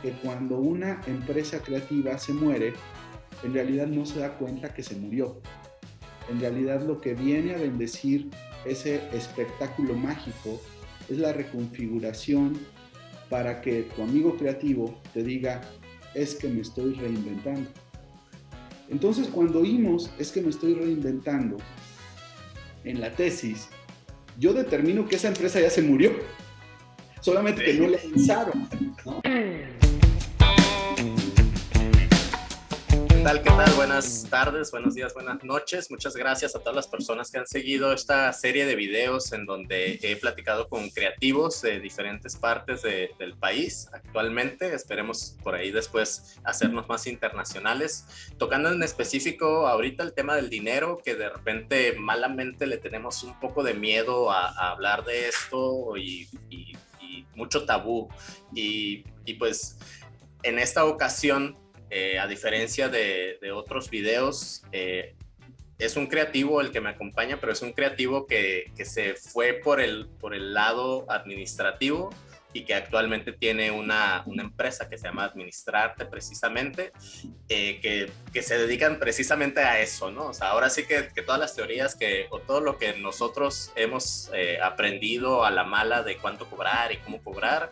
que cuando una empresa creativa se muere, en realidad no se da cuenta que se murió. En realidad lo que viene a bendecir ese espectáculo mágico es la reconfiguración para que tu amigo creativo te diga, es que me estoy reinventando. Entonces, cuando oímos, es que me estoy reinventando, en la tesis, yo determino que esa empresa ya se murió, solamente que no le avisaron, ¿no? ¿Qué tal? Buenas tardes, buenos días, buenas noches. Muchas gracias a todas las personas que han seguido esta serie de videos en donde he platicado con creativos de diferentes partes del país actualmente. Esperemos por ahí después hacernos más internacionales. Tocando en específico ahorita el tema del dinero, que de repente malamente le tenemos un poco de miedo a hablar de esto y mucho tabú. Y pues en esta ocasión, a diferencia de otros videos, es un creativo el que me acompaña, pero es un creativo que se fue por el lado administrativo y que actualmente tiene una empresa que se llama Administrarte precisamente, que se dedican precisamente a eso, ¿no? O sea, ahora sí que todas las teorías o todo lo que nosotros hemos aprendido a la mala de cuánto cobrar y cómo cobrar,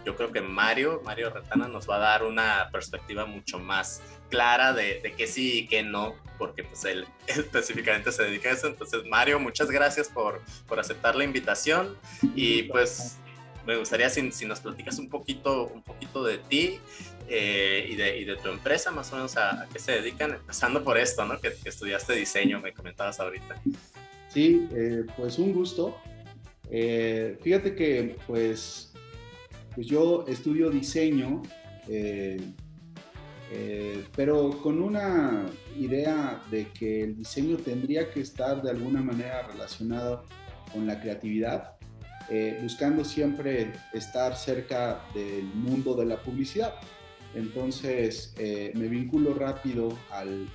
yo creo que Mario Retana nos va a dar una perspectiva mucho más clara de qué sí y qué no, porque pues él específicamente se dedica a eso. Entonces, Mario, muchas gracias por aceptar la invitación y pues me gustaría si nos platicas un poquito de ti y de tu empresa, más o menos a qué se dedican, empezando por esto, ¿no? Que estudiaste diseño, me comentabas ahorita. Sí, pues un gusto. Fíjate que pues yo estudio diseño, pero con una idea de que el diseño tendría que estar de alguna manera relacionado con la creatividad, buscando siempre estar cerca del mundo de la publicidad. Entonces me vinculo rápido al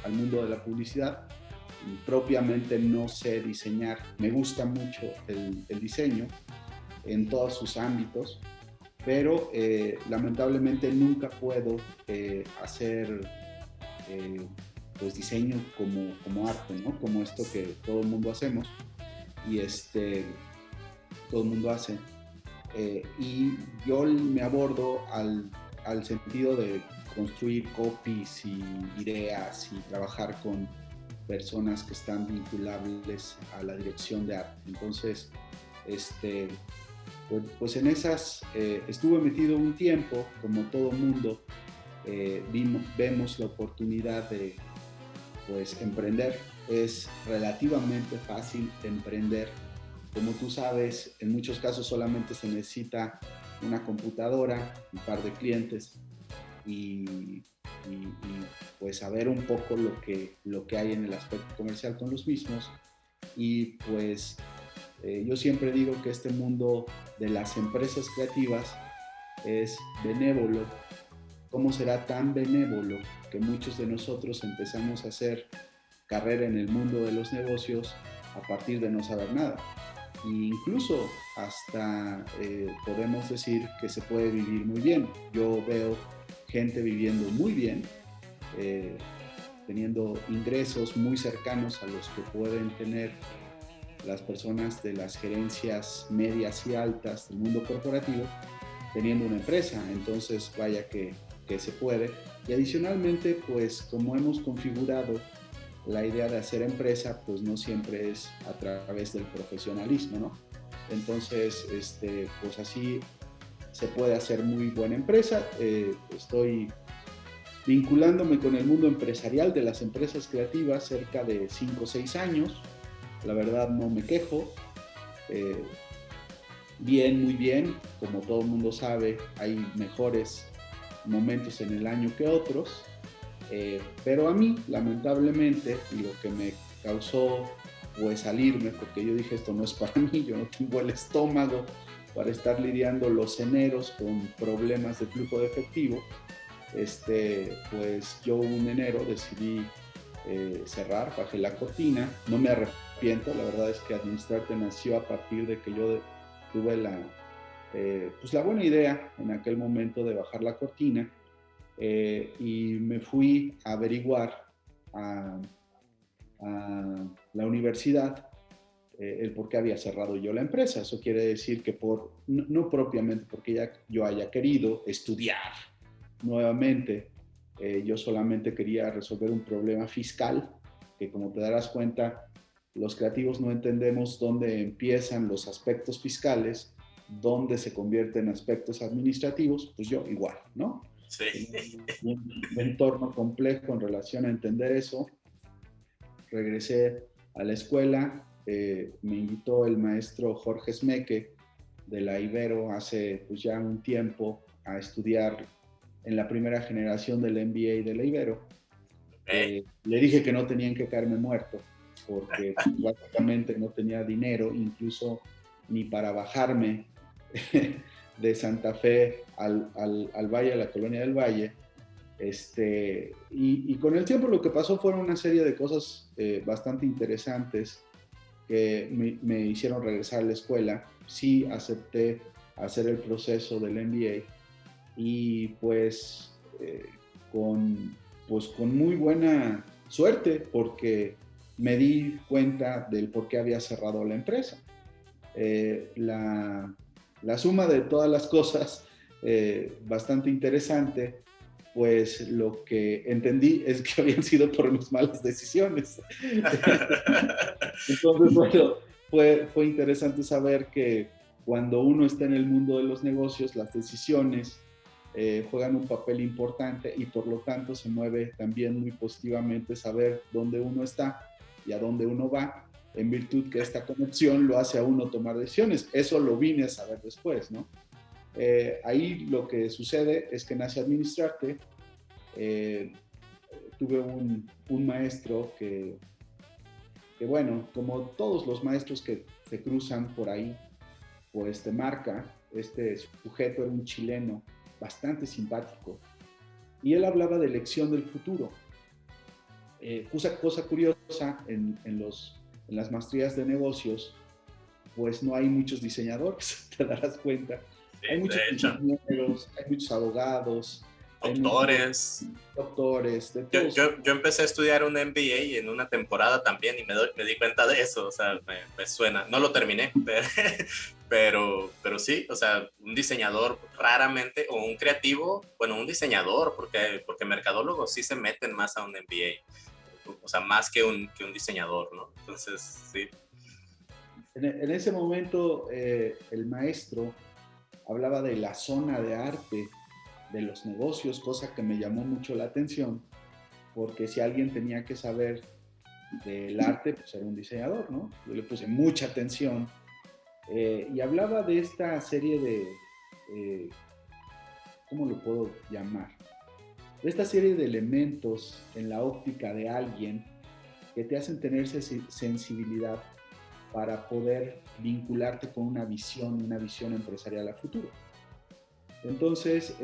mundo de la publicidad. Propiamente no sé diseñar, me gusta mucho el diseño en todos sus ámbitos, pero lamentablemente nunca puedo hacer pues diseño como arte, ¿no? Como esto que todo el mundo hacemos y todo el mundo hace. Y yo me abordo al sentido de construir copies y ideas y trabajar con personas que están vinculables a la dirección de arte. Entonces, pues en esas estuve metido un tiempo, como todo mundo, vemos la oportunidad de pues emprender. Es relativamente fácil emprender. Como tú sabes, en muchos casos solamente se necesita una computadora, un par de clientes y pues saber un poco lo que hay en el aspecto comercial con los mismos. Y pues yo siempre digo que este mundo de las empresas creativas es benévolo. ¿Cómo será tan benévolo que muchos de nosotros empezamos a hacer carrera en el mundo de los negocios a partir de no saber nada? E incluso hasta podemos decir que se puede vivir muy bien. Yo veo gente viviendo muy bien, teniendo ingresos muy cercanos a los que pueden tener las personas de las gerencias medias y altas del mundo corporativo, teniendo una empresa. Entonces, vaya que se puede. Y adicionalmente, pues como hemos configurado la idea de hacer empresa, pues no siempre es a través del profesionalismo, ¿no? Entonces, pues así se puede hacer muy buena empresa. Estoy vinculándome con el mundo empresarial de las empresas creativas cerca de 5 o 6 años. La verdad no me quejo. Bien, muy bien. Como todo el mundo sabe, hay mejores momentos en el año que otros. Pero a mí, lamentablemente, lo que me causó pues salirme, porque yo dije esto no es para mí, yo no tengo el estómago para estar lidiando los eneros con problemas de flujo de efectivo, pues yo un enero decidí cerrar, bajé la cortina, no me arrepiento, la verdad es que Administrarte nació a partir de que yo tuve pues la buena idea en aquel momento de bajar la cortina y me fui a averiguar a la universidad el por qué había cerrado yo la empresa. Eso quiere decir que no propiamente porque yo haya querido estudiar nuevamente, yo solamente quería resolver un problema fiscal, que como te darás cuenta, los creativos no entendemos dónde empiezan los aspectos fiscales, dónde se convierten en aspectos administrativos, pues yo igual, ¿no? Sí. Un entorno complejo en relación a entender eso. Regresé a la escuela, me invitó el maestro Jorge Smeke de la Ibero hace pues ya un tiempo a estudiar en la primera generación del MBA de la Ibero. Le dije que no tenían que caerme muerto porque básicamente no tenía dinero, incluso ni para bajarme de Santa Fe al Valle, a la Colonia del Valle. Y con el tiempo lo que pasó fueron una serie de cosas bastante interesantes que me hicieron regresar a la escuela. Sí acepté hacer el proceso del MBA y pues con muy buena suerte porque me di cuenta del por qué había cerrado la empresa. La suma de todas las cosas, bastante interesante, pues lo que entendí es que habían sido por mis malas decisiones. Entonces, bueno, fue interesante saber que cuando uno está en el mundo de los negocios, las decisiones juegan un papel importante y por lo tanto se mueve también muy positivamente saber dónde uno está y a dónde uno va, en virtud que esta conexión lo hace a uno tomar decisiones. Eso lo vine a saber después, ¿no? Ahí lo que sucede es que nace Administrarte. Tuve un maestro que, bueno, como todos los maestros que se cruzan por ahí, pues te marca. Este sujeto era un chileno bastante simpático y él hablaba de elección del futuro. Cosa curiosa, en las maestrías de negocios, pues no hay muchos diseñadores, te darás cuenta. Sí, hay muchos ingenieros, hay muchos abogados, doctores. De todos. Yo empecé a estudiar un MBA en una temporada también y me di cuenta de eso, o sea, me suena. No lo terminé, pero sí, o sea, un diseñador raramente, o un creativo, bueno, un diseñador, porque mercadólogos sí se meten más a un MBA, o sea, más que un diseñador, ¿no? Entonces, sí. En ese momento, el maestro hablaba de la zona de arte de los negocios, cosa que me llamó mucho la atención, porque si alguien tenía que saber del arte, pues era un diseñador, ¿no? Yo le puse mucha atención y hablaba de esta serie de, ¿cómo lo puedo llamar? De esta serie de elementos en la óptica de alguien que te hacen tener sensibilidad para poder vincularte con una visión empresarial a futuro. Entonces,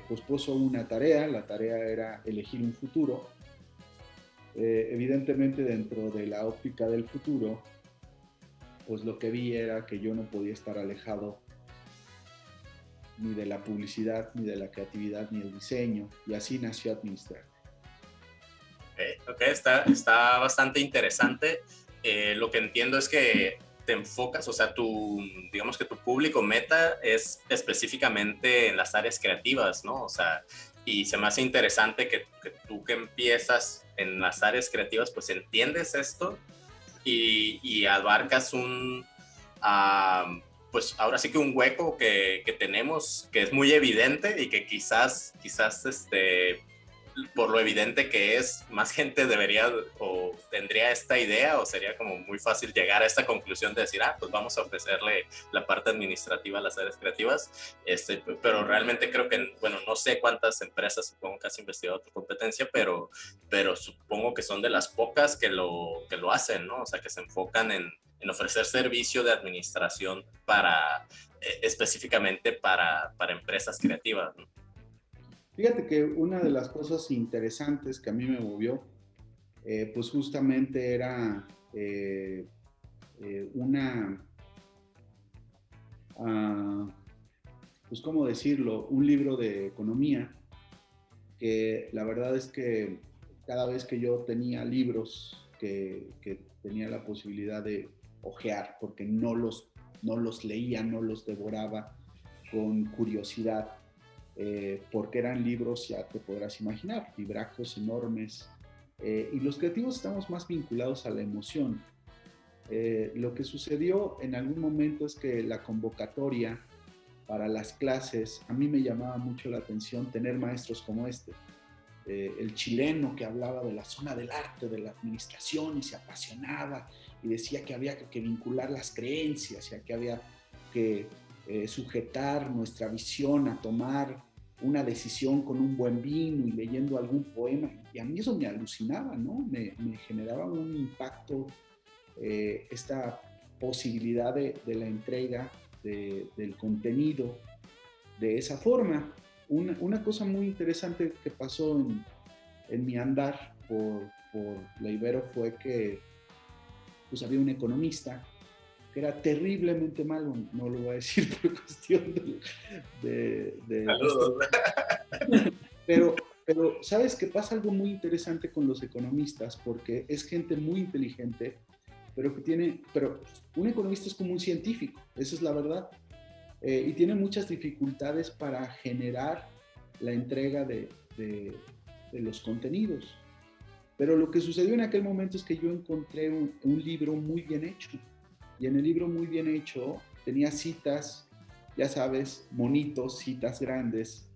pues puso una tarea, la tarea era elegir un futuro. Evidentemente dentro de la óptica del futuro, pues lo que vi era que yo no podía estar alejado ni de la publicidad, ni de la creatividad, ni del diseño, y así nació Administrarte. Ok, está bastante interesante. Lo que entiendo es que te enfocas, o sea, digamos que tu público meta es específicamente en las áreas creativas, ¿no? O sea, y se me hace interesante que tú que empiezas en las áreas creativas, pues entiendes esto y abarcas pues ahora sí que un hueco que tenemos, que es muy evidente y que quizás por lo evidente que es, más gente debería o tendría esta idea, o sería como muy fácil llegar a esta conclusión de decir, pues vamos a ofrecerle la parte administrativa a las áreas creativas, pero realmente creo que, bueno, no sé cuántas empresas, supongo que has investigado tu competencia, pero supongo que son de las pocas que lo hacen, ¿no? O sea, que se enfocan en ofrecer servicio de administración específicamente para empresas creativas, ¿no? Fíjate que una de las cosas interesantes que a mí me movió, pues justamente era una pues, ¿cómo decirlo? Un libro de economía, que la verdad es que cada vez que yo tenía libros que tenía la posibilidad de hojear, porque no los leía, no los devoraba con curiosidad, porque eran libros, ya te podrás imaginar, libracos enormes, y los creativos estamos más vinculados a la emoción. Lo que sucedió en algún momento es que la convocatoria para las clases, a mí me llamaba mucho la atención tener maestros como este. El chileno que hablaba de la zona del arte, de la administración, y se apasionaba y decía que había que vincular las creencias, y que había que sujetar nuestra visión a tomar una decisión con un buen vino y leyendo algún poema. Y a mí eso me alucinaba, ¿no? Me generaba un impacto, esta posibilidad de la entrega del contenido de esa forma. Una cosa muy interesante que pasó en mi andar por la Ibero fue que pues, había un economista que era terriblemente malo, no lo voy a decir por cuestión de Saludos. pero sabes que pasa algo muy interesante con los economistas, porque es gente muy inteligente, pero un economista es como un científico, esa es la verdad, y tiene muchas dificultades para generar la entrega de los contenidos. Pero lo que sucedió en aquel momento es que yo encontré un libro muy bien hecho. Y en el libro muy bien hecho tenía citas, ya sabes, monitos, citas grandes,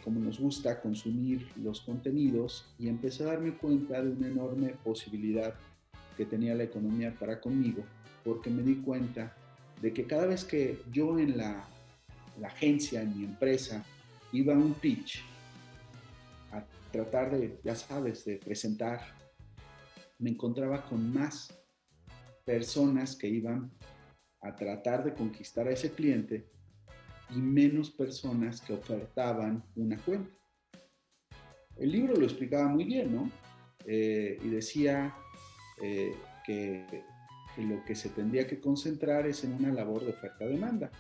como nos gusta consumir los contenidos, y empecé a darme cuenta de una enorme posibilidad que tenía la economía para conmigo, porque me di cuenta de que cada vez que yo en la agencia, en mi empresa, iba a un pitch, a tratar de, ya sabes, de presentar, me encontraba con más personas que iban a tratar de conquistar a ese cliente y menos personas que ofertaban una cuenta. El libro lo explicaba muy bien, ¿no? Y decía que lo que se tendría que concentrar es en una labor de oferta-demanda.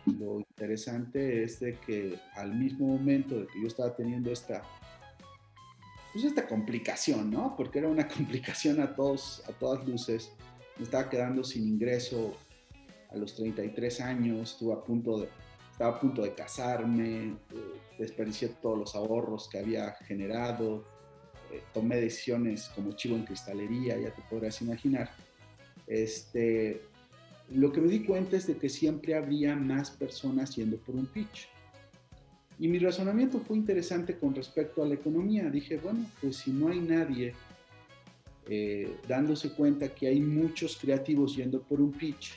Lo interesante es de que al mismo momento de que yo estaba teniendo esta complicación, ¿no? Porque era una complicación a todas luces. Me estaba quedando sin ingreso a los 33 años, estaba a punto de casarme, desperdicié todos los ahorros que había generado, tomé decisiones como chivo en cristalería, ya te podrás imaginar. Lo que me di cuenta es de que siempre habría más personas yendo por un pitch. Y mi razonamiento fue interesante con respecto a la economía. Dije, bueno, pues si no hay nadie dándose cuenta que hay muchos creativos yendo por un pitch,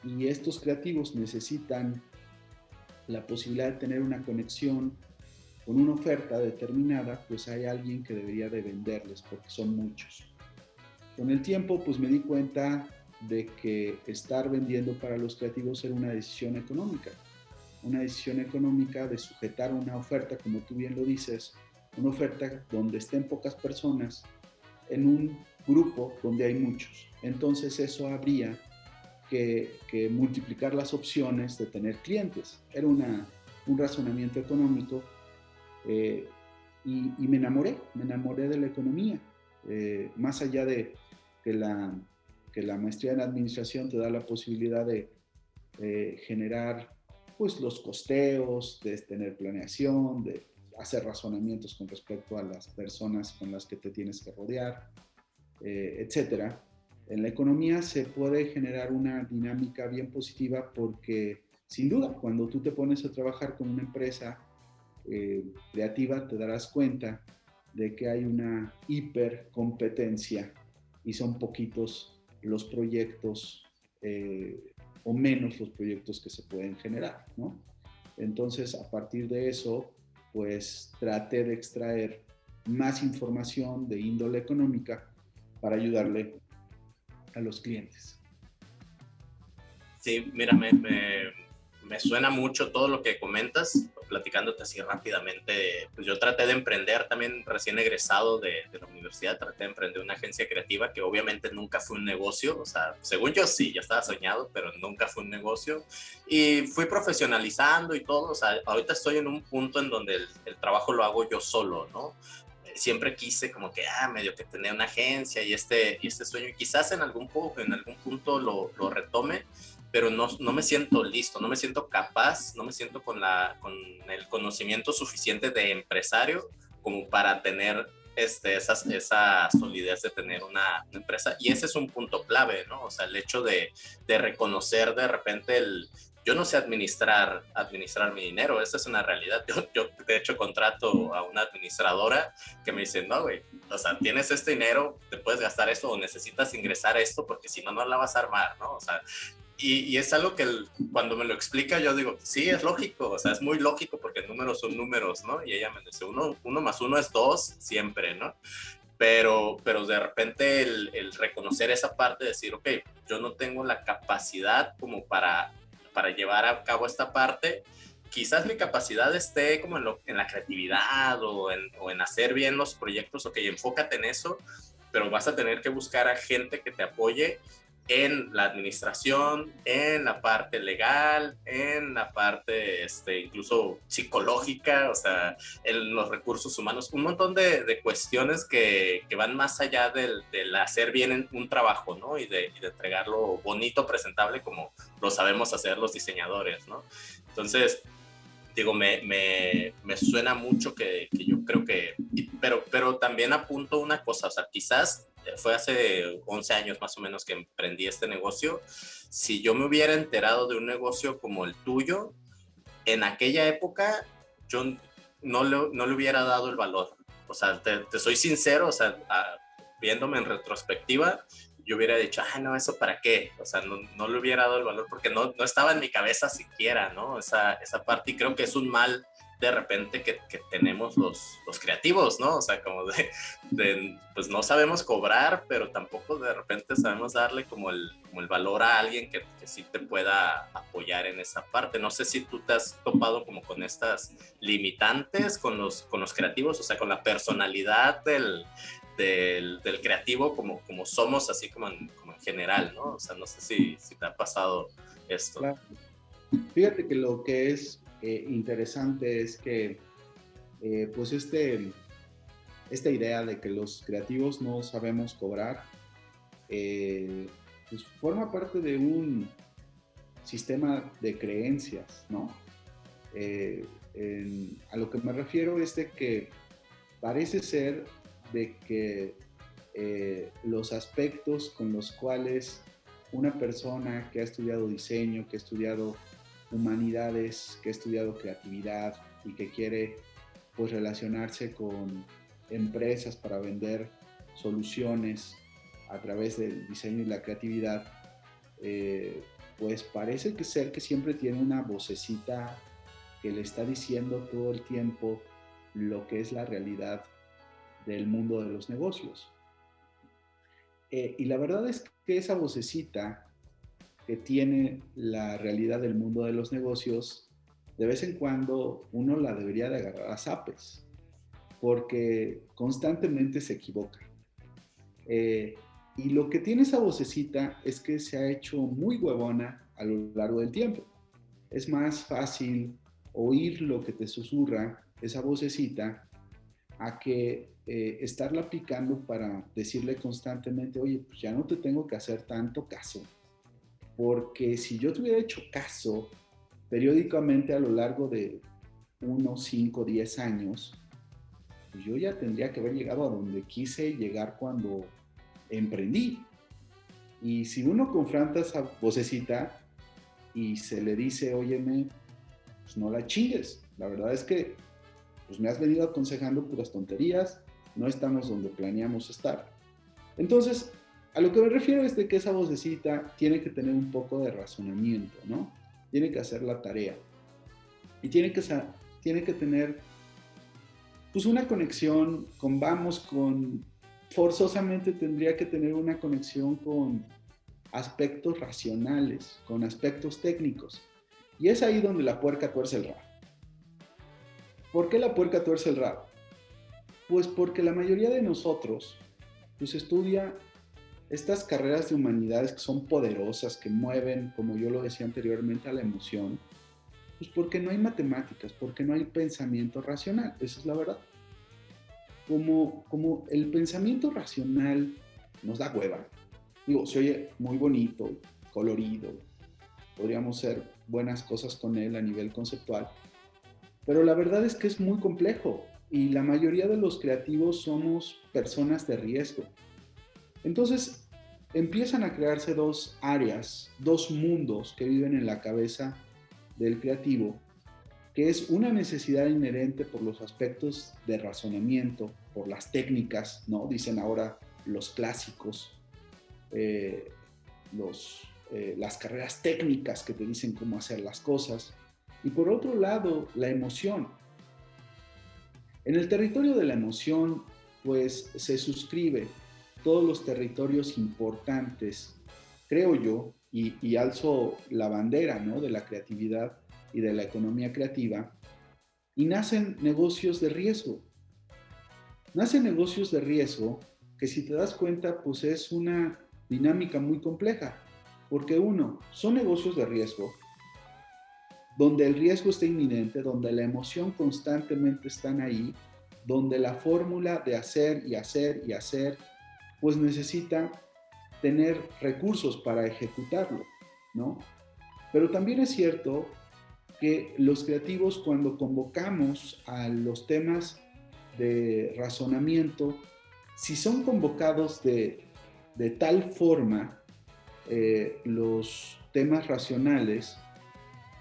y estos creativos necesitan la posibilidad de tener una conexión con una oferta determinada, pues hay alguien que debería de venderles, porque son muchos. Con el tiempo, pues me di cuenta de que estar vendiendo para los creativos era una decisión económica de sujetar una oferta, como tú bien lo dices, una oferta donde estén pocas personas en un grupo donde hay muchos. Entonces eso habría que multiplicar las opciones de tener clientes. Era un razonamiento económico, y me enamoré de la economía. Más allá de que la maestría en administración te da la posibilidad de generar pues los costeos, de tener planeación, de hacer razonamientos con respecto a las personas con las que te tienes que rodear, etcétera. En la economía se puede generar una dinámica bien positiva, porque sin duda cuando tú te pones a trabajar con una empresa creativa te darás cuenta de que hay una hipercompetencia y son poquitos los proyectos, o menos los proyectos que se pueden generar, ¿no? Entonces, a partir de eso, pues traté de extraer más información de índole económica para ayudarle a los clientes. Sí, mira, me me suena mucho todo lo que comentas, platicándote así rápidamente. Pues yo traté de emprender también recién egresado de la universidad, traté de emprender una agencia creativa que obviamente nunca fue un negocio, o sea, según yo sí, ya estaba soñado, pero nunca fue un negocio. Y fui profesionalizando y todo, o sea, ahorita estoy en un punto en donde el trabajo lo hago yo solo, ¿no? Siempre quise como que, medio que tener una agencia y este sueño, y quizás en algún punto lo retome, pero no me siento listo, no me siento capaz, no me siento con el conocimiento suficiente de empresario como para tener esa solidez de tener una empresa. Y ese es un punto clave, ¿no? O sea, el hecho de reconocer de repente yo no sé administrar mi dinero, esa es una realidad. Yo de hecho contrato a una administradora que me dice, no, güey, o sea, tienes este dinero, te puedes gastar esto o necesitas ingresar esto porque si no, no la vas a armar, ¿no? O sea, y es algo que cuando me lo explica yo digo, sí, es lógico, o sea, es muy lógico porque números son números, ¿no? Y ella me dice, uno más uno es dos siempre, ¿no? Pero de repente el reconocer esa parte, decir, ok, yo no tengo la capacidad como para llevar a cabo esta parte, quizás mi capacidad esté como en la creatividad o en hacer bien los proyectos, ok, enfócate en eso, pero vas a tener que buscar a gente que te apoye en la administración, en la parte legal, en la parte incluso psicológica, o sea, en los recursos humanos, un montón de cuestiones que van más allá del hacer bien un trabajo, ¿no? Y de entregarlo bonito, presentable, como lo sabemos hacer los diseñadores, ¿no? Entonces, digo, me suena mucho que yo creo que, pero también apunto una cosa, o sea, quizás fue hace 11 años más o menos que emprendí este negocio. Si yo me hubiera enterado de un negocio como el tuyo, en aquella época yo no le hubiera dado el valor. O sea, te soy sincero, o sea, viéndome en retrospectiva, yo hubiera dicho, no, ¿eso para qué? O sea, no le hubiera dado el valor porque no estaba en mi cabeza siquiera, ¿no? Esa parte, y creo que es un mal de repente que tenemos los creativos, ¿no? O sea, como pues no sabemos cobrar, pero tampoco de repente sabemos darle como el valor a alguien que sí te pueda apoyar en esa parte. No sé si tú te has topado como con estas limitantes con los creativos, o sea, con la personalidad del creativo como somos, así como en general, ¿no? O sea, no sé si te ha pasado esto. Claro. Fíjate que lo que es interesante es que pues esta idea de que los creativos no sabemos cobrar pues forma parte de un sistema de creencias, ¿no? A lo que me refiero es de que parece ser de que los aspectos con los cuales una persona que ha estudiado diseño, que ha estudiado humanidades, que ha estudiado creatividad y que quiere pues relacionarse con empresas para vender soluciones a través del diseño y la creatividad, pues parece ser que siempre tiene una vocecita que le está diciendo todo el tiempo lo que es la realidad del mundo de los negocios. Y la verdad es que esa vocecita que tiene la realidad del mundo de los negocios, de vez en cuando uno la debería de agarrar a zapes, porque constantemente se equivoca. Y lo que tiene esa vocecita es que se ha hecho muy huevona a lo largo del tiempo. Es más fácil oír lo que te susurra esa vocecita a que estarla picando para decirle constantemente, oye, pues ya no te tengo que hacer tanto caso, porque si yo te hubiera hecho caso periódicamente a lo largo de 1, 5, 10 años, pues yo ya tendría que haber llegado a donde quise llegar cuando emprendí. Y si uno confronta esa vocecita y se le dice, óyeme, pues no la chingues, la verdad es que pues me has venido aconsejando puras tonterías, no estamos donde planeamos estar. Entonces, a lo que me refiero es de que esa vocecita tiene que tener un poco de razonamiento, ¿no? Tiene que hacer la tarea. Y tiene que tener, pues, una conexión forzosamente tendría que tener una conexión con aspectos racionales, con aspectos técnicos. Y es ahí donde la puerca tuerce el rabo. ¿Por qué la puerca tuerce el rabo? Pues porque la mayoría de nosotros pues estudia estas carreras de humanidades que son poderosas, que mueven, como yo lo decía anteriormente, a la emoción, pues porque no hay matemáticas, porque no hay pensamiento racional, esa es la verdad. Como el pensamiento racional nos da hueva, digo, se oye muy bonito, colorido, podríamos hacer buenas cosas con él a nivel conceptual, pero la verdad es que es muy complejo y la mayoría de los creativos somos personas de riesgo. Entonces empiezan a crearse dos áreas, dos mundos que viven en la cabeza del creativo, que es una necesidad inherente por los aspectos de razonamiento, por las técnicas, ¿no? Dicen ahora los clásicos, las carreras técnicas que te dicen cómo hacer las cosas. Y por otro lado, la emoción. En el territorio de la emoción, pues se suscribe todos los territorios importantes, creo yo, y alzo la bandera, ¿no?, de la creatividad y de la economía creativa, y nacen negocios de riesgo. Nacen negocios de riesgo que, si te das cuenta, pues es una dinámica muy compleja, porque uno, son negocios de riesgo, donde el riesgo está inminente, donde la emoción constantemente están ahí, donde la fórmula de hacer y hacer y hacer, pues necesita tener recursos para ejecutarlo, ¿no? Pero también es cierto que los creativos, cuando convocamos a los temas de razonamiento, si son convocados de tal forma, los temas racionales,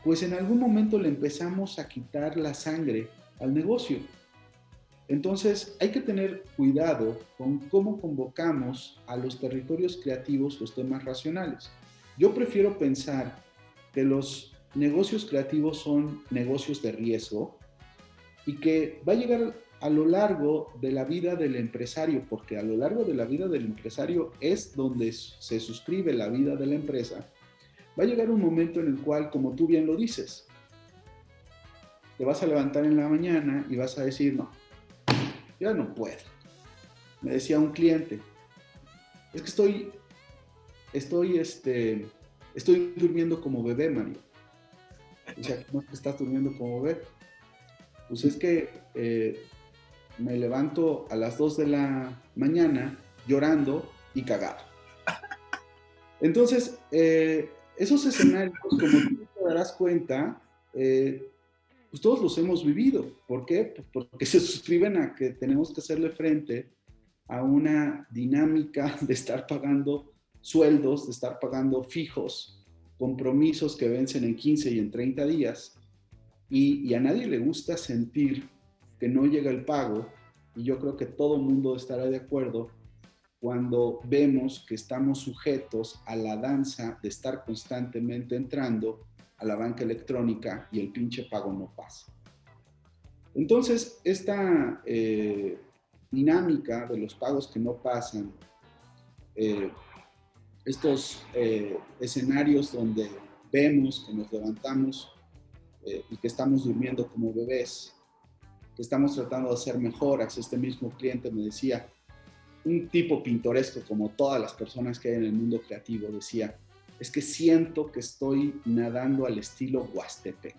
pues en algún momento le empezamos a quitar la sangre al negocio. Entonces hay que tener cuidado con cómo convocamos a los territorios creativos los temas racionales. Yo prefiero pensar que los negocios creativos son negocios de riesgo y que va a llegar a lo largo de la vida del empresario, porque a lo largo de la vida del empresario es donde se suscribe la vida de la empresa. Va a llegar un momento en el cual, como tú bien lo dices, te vas a levantar en la mañana y vas a decir, no, ya no puedo. Me decía un cliente, es que estoy durmiendo como bebé, Mario. O sea, ¿cómo es que estás durmiendo como bebé? Pues es que me levanto a las 2 de la mañana llorando y cagado. Entonces, esos escenarios, como tú te darás cuenta, pues todos los hemos vivido. ¿Por qué? Pues porque se suscriben a que tenemos que hacerle frente a una dinámica de estar pagando sueldos, de estar pagando fijos, compromisos que vencen en 15 y en 30 días, y a nadie le gusta sentir que no llega el pago, y yo creo que todo el mundo estará de acuerdo cuando vemos que estamos sujetos a la danza de estar constantemente entrando a la banca electrónica y el pinche pago no pasa. Entonces, esta dinámica de los pagos que no pasan, estos escenarios donde vemos que nos levantamos y que estamos durmiendo como bebés, que estamos tratando de hacer mejoras. Este mismo cliente me decía, un tipo pintoresco como todas las personas que hay en el mundo creativo, decía, es que siento que estoy nadando al estilo Huastepec.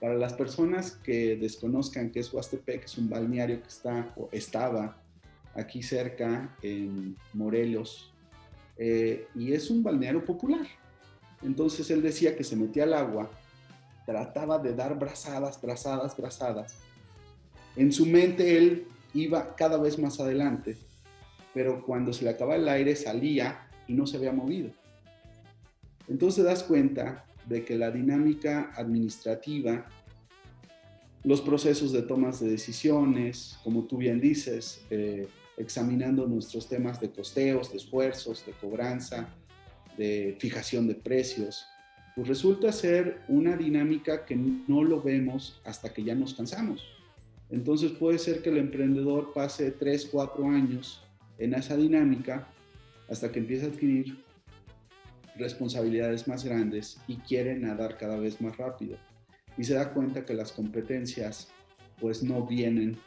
Para las personas que desconozcan qué es Huastepec, es un balneario que está o estaba aquí cerca en Morelos, y es un balneario popular. Entonces él decía que se metía al agua, trataba de dar brazadas. En su mente él iba cada vez más adelante, pero cuando se le acababa el aire salía y no se había movido. Entonces te das cuenta de que la dinámica administrativa, los procesos de tomas de decisiones, como tú bien dices, examinando nuestros temas de costeos, de esfuerzos, de cobranza, de fijación de precios, pues resulta ser una dinámica que no lo vemos hasta que ya nos cansamos. Entonces puede ser que el emprendedor pase 3, 4 años en esa dinámica hasta que empieza a adquirir responsabilidades más grandes y quiere nadar cada vez más rápido. Y se da cuenta que las competencias pues no vienen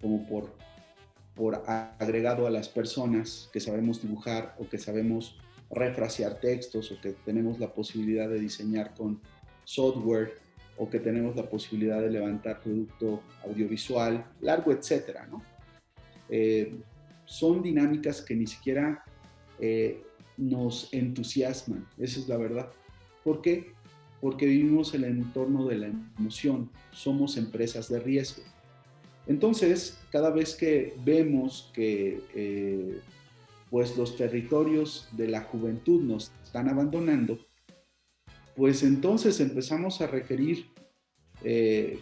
como por agregado a las personas que sabemos dibujar o que sabemos refrasear textos o que tenemos la posibilidad de diseñar con software o que tenemos la posibilidad de levantar producto audiovisual, largo, etcétera, ¿no? Son dinámicas que ni siquiera nos entusiasman, esa es la verdad. ¿Por qué? Porque vivimos el entorno de la emoción, somos empresas de riesgo. Entonces, cada vez que vemos que pues los territorios de la juventud nos están abandonando, pues entonces empezamos a requerir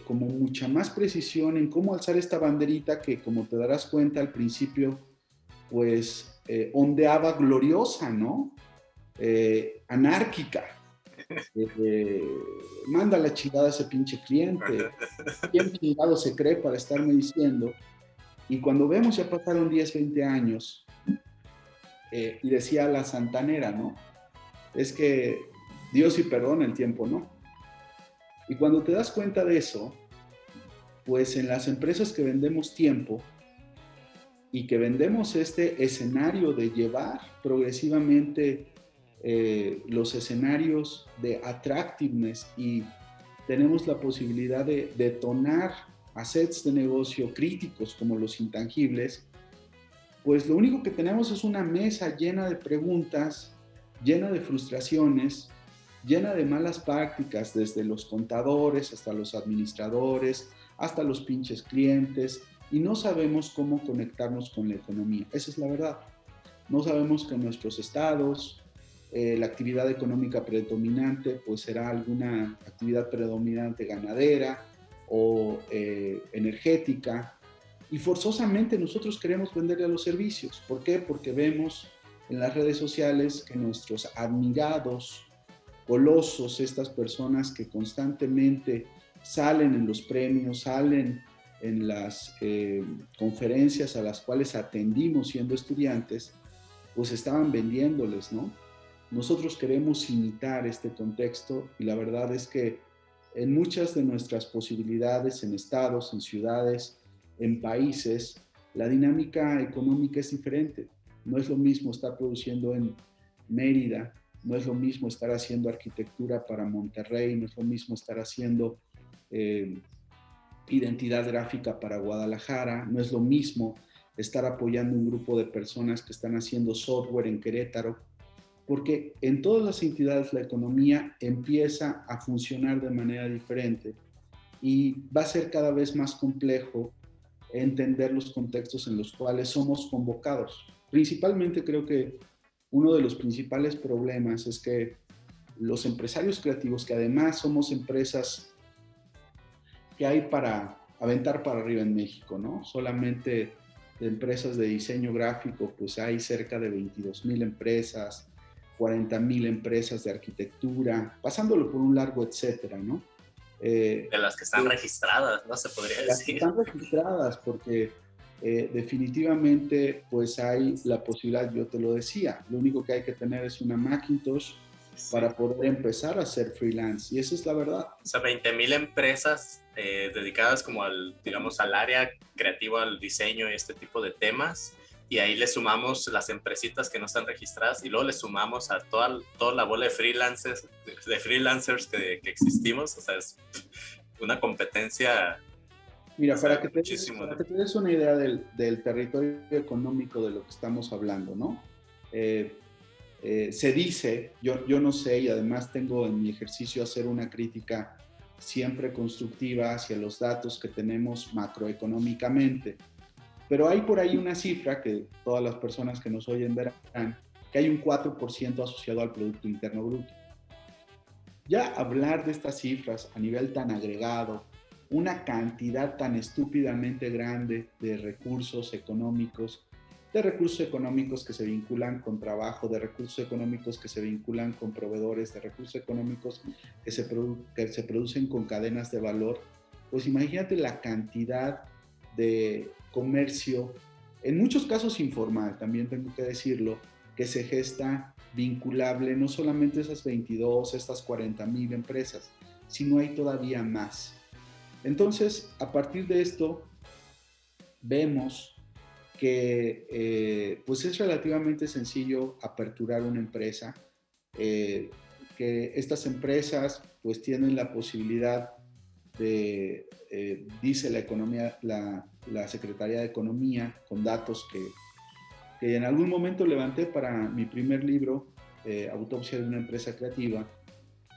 como mucha más precisión en cómo alzar esta banderita que, como te darás cuenta al principio, pues ondeaba gloriosa, ¿no? Anárquica. Manda la chingada a ese pinche cliente. ¿Quién chingado se cree para estarme diciendo? Y cuando vemos ya pasaron 10, 20 años, y decía la santanera, ¿no? Es que Dios sí perdona, el tiempo no. Y cuando te das cuenta de eso, pues en las empresas que vendemos tiempo y que vendemos este escenario de llevar progresivamente los escenarios de attractiveness y tenemos la posibilidad de detonar assets de negocio críticos como los intangibles, pues lo único que tenemos es una mesa llena de preguntas, llena de frustraciones, llena de malas prácticas, desde los contadores hasta los administradores, hasta los pinches clientes, y no sabemos cómo conectarnos con la economía. Esa es la verdad. No sabemos que en nuestros estados la actividad económica predominante pues será alguna actividad predominante ganadera o energética, y forzosamente nosotros queremos venderle a los servicios. ¿Por qué? Porque vemos en las redes sociales que nuestros admirados colosos, estas personas que constantemente salen en los premios, salen en las conferencias a las cuales atendimos siendo estudiantes, pues estaban vendiéndoles, ¿no? Nosotros queremos imitar este contexto y la verdad es que en muchas de nuestras posibilidades, en estados, en ciudades, en países, la dinámica económica es diferente. No es lo mismo estar produciendo en Mérida, no es lo mismo estar haciendo arquitectura para Monterrey, no es lo mismo estar haciendo identidad gráfica para Guadalajara, no es lo mismo estar apoyando un grupo de personas que están haciendo software en Querétaro, porque en todas las entidades la economía empieza a funcionar de manera diferente y va a ser cada vez más complejo entender los contextos en los cuales somos convocados. Principalmente creo que uno de los principales problemas es que los empresarios creativos, que además somos empresas que hay para aventar para arriba en México, ¿no? Solamente de empresas de diseño gráfico, pues hay cerca de 22,000 empresas, 40,000 empresas de arquitectura, pasándolo por un largo etcétera, ¿no? De las que están registradas, ¿no? Se podría decir. Las que están registradas porque definitivamente pues hay la posibilidad, yo te lo decía, lo único que hay que tener es una Macintosh para poder empezar a ser freelance, y esa es la verdad. O sea, 20,000 empresas dedicadas como al, digamos, al área creativa, al diseño y este tipo de temas, y ahí le sumamos las empresitas que no están registradas y luego le sumamos a toda la bola de freelancers que existimos. O sea, es una competencia. Mira, para que te des una idea del territorio económico de lo que estamos hablando, ¿no? Se dice, yo no sé, y además tengo en mi ejercicio hacer una crítica siempre constructiva hacia los datos que tenemos macroeconómicamente, pero hay por ahí una cifra que todas las personas que nos oyen verán, que hay un 4% asociado al Producto Interno Bruto. Ya hablar de estas cifras a nivel tan agregado, una cantidad tan estúpidamente grande de recursos económicos que se vinculan con trabajo, de recursos económicos que se vinculan con proveedores, de recursos económicos que se producen con cadenas de valor, pues imagínate la cantidad de comercio, en muchos casos informal, también tengo que decirlo, que se gesta vinculable no solamente esas 22, estas 40,000 empresas, sino hay todavía más. Entonces, a partir de esto, vemos que pues es relativamente sencillo aperturar una empresa, que estas empresas pues tienen la posibilidad de, dice la economía, la Secretaría de Economía, con datos que en algún momento levanté para mi primer libro, Autopsia de una empresa creativa,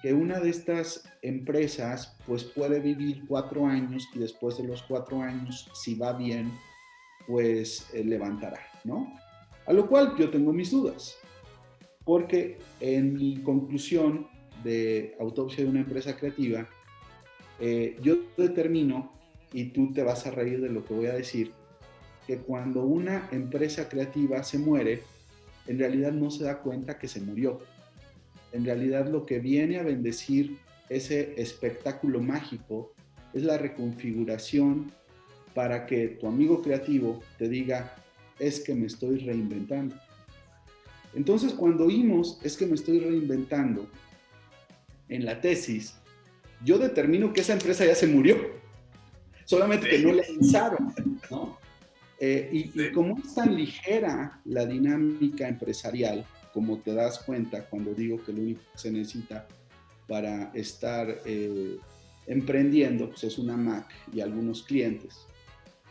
que una de estas empresas pues puede vivir 4 años y después de los 4 años, si va bien, pues levantará, ¿no? A lo cual yo tengo mis dudas, porque en mi conclusión de Autopsia de una empresa creativa, yo determino, y tú te vas a reír de lo que voy a decir, que cuando una empresa creativa se muere, en realidad no se da cuenta que se murió. En realidad lo que viene a bendecir ese espectáculo mágico es la reconfiguración para que tu amigo creativo te diga, es que me estoy reinventando. Entonces, cuando oímos, es que me estoy reinventando, en la tesis, yo determino que esa empresa ya se murió, solamente que no le avisaron, ¿no? Y como es tan ligera la dinámica empresarial, como te das cuenta cuando digo que lo único que se necesita para estar emprendiendo pues es una Mac y algunos clientes.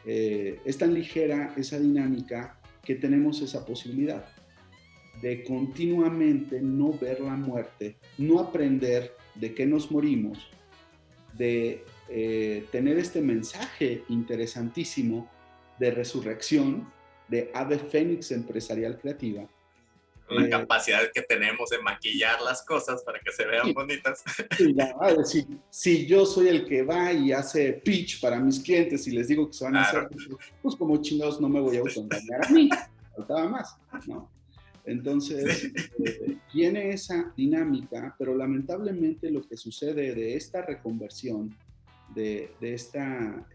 Es tan ligera esa dinámica que tenemos esa posibilidad de continuamente no ver la muerte, no aprender de qué nos morimos, de tener este mensaje interesantísimo de resurrección, de ave fénix empresarial creativa. La capacidad que tenemos de maquillar las cosas para que se vean sí, bonitas. Sí, decir, si yo soy el que va y hace pitch para mis clientes y les digo que se van a hacer, pues como chingados no me voy a autoengañar a mí, faltaba más, ¿no? Entonces, tiene esa dinámica, pero lamentablemente lo que sucede de esta reconversión, de esta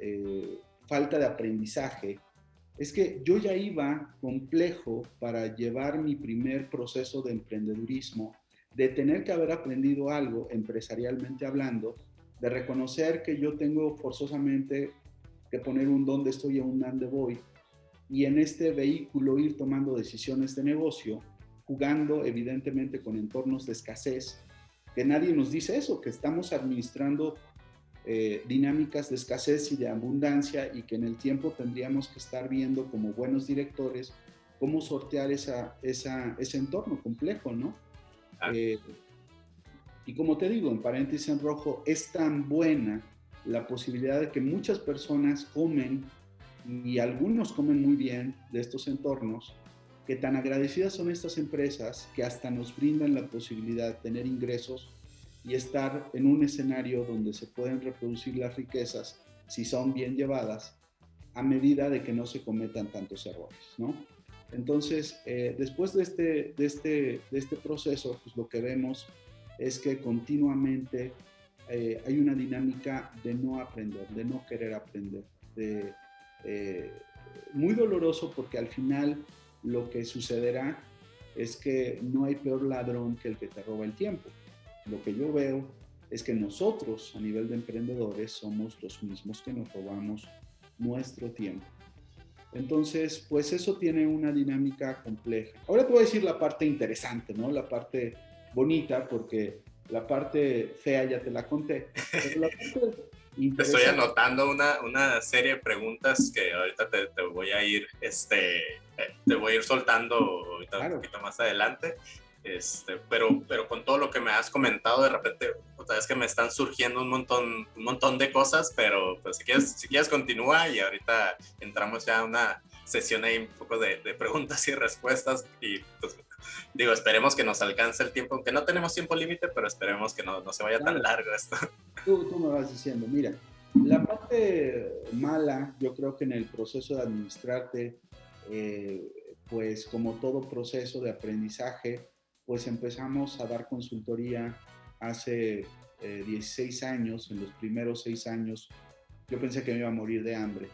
falta de aprendizaje, es que yo ya iba complejo para llevar mi primer proceso de emprendedurismo, de tener que haber aprendido algo empresarialmente hablando, de reconocer que yo tengo forzosamente que poner un dónde estoy y un dónde voy, y en este vehículo ir tomando decisiones de negocio, jugando evidentemente con entornos de escasez, que nadie nos dice eso, que estamos administrando dinámicas de escasez y de abundancia y que en el tiempo tendríamos que estar viendo como buenos directores cómo sortear ese entorno complejo, ¿no? Y como te digo, en paréntesis en rojo, es tan buena la posibilidad de que muchas personas comen y algunos comen muy bien de estos entornos, que tan agradecidas son estas empresas que hasta nos brindan la posibilidad de tener ingresos y estar en un escenario donde se pueden reproducir las riquezas, si son bien llevadas, a medida de que no se cometan tantos errores, ¿no? Entonces, después de este proceso, pues lo que vemos es que continuamente hay una dinámica de no aprender, de no querer aprender, muy doloroso porque al final lo que sucederá es que no hay peor ladrón que el que te roba el tiempo. Lo que yo veo es que nosotros a nivel de emprendedores somos los mismos que nos robamos nuestro tiempo. Entonces, pues eso tiene una dinámica compleja. Ahora te voy a decir la parte interesante, ¿no? La parte bonita, porque la parte fea ya te la conté. Pero la parte estoy anotando una serie de preguntas que ahorita te voy a ir, te voy a ir soltando ahorita claro. Un poquito más adelante. Pero con todo lo que me has comentado, de repente, otra vez que me están surgiendo un montón de cosas, pero pues, si quieres continúa y ahorita entramos ya a una sesión ahí un poco de preguntas y respuestas y pues digo, esperemos que nos alcance el tiempo, aunque no tenemos tiempo límite, pero esperemos que no se vaya tan largo esto. Tú me vas diciendo, mira, la parte mala, yo creo que en el proceso de administrarte, pues como todo proceso de aprendizaje, pues empezamos a dar consultoría hace 16 años. En los primeros 6 años yo pensé que me iba a morir de hambre,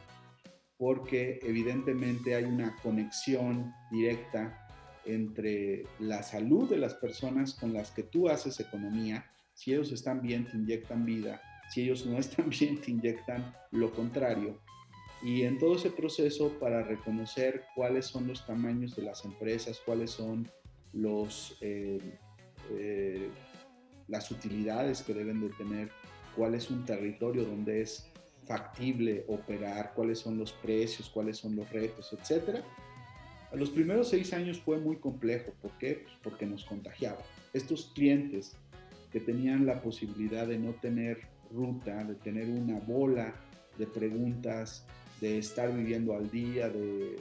porque evidentemente hay una conexión directa entre la salud de las personas con las que tú haces economía. Si ellos están bien, te inyectan vida. Si ellos no están bien, te inyectan lo contrario. Y en todo ese proceso, para reconocer cuáles son los tamaños de las empresas, cuáles son los, las utilidades que deben de tener, cuál es un territorio donde es factible operar, cuáles son los precios, cuáles son los retos, etcétera. A los primeros 6 años fue muy complejo. ¿Por qué? Pues porque nos contagiaba. Estos clientes que tenían la posibilidad de no tener ruta, de tener una bola de preguntas, de estar viviendo al día, de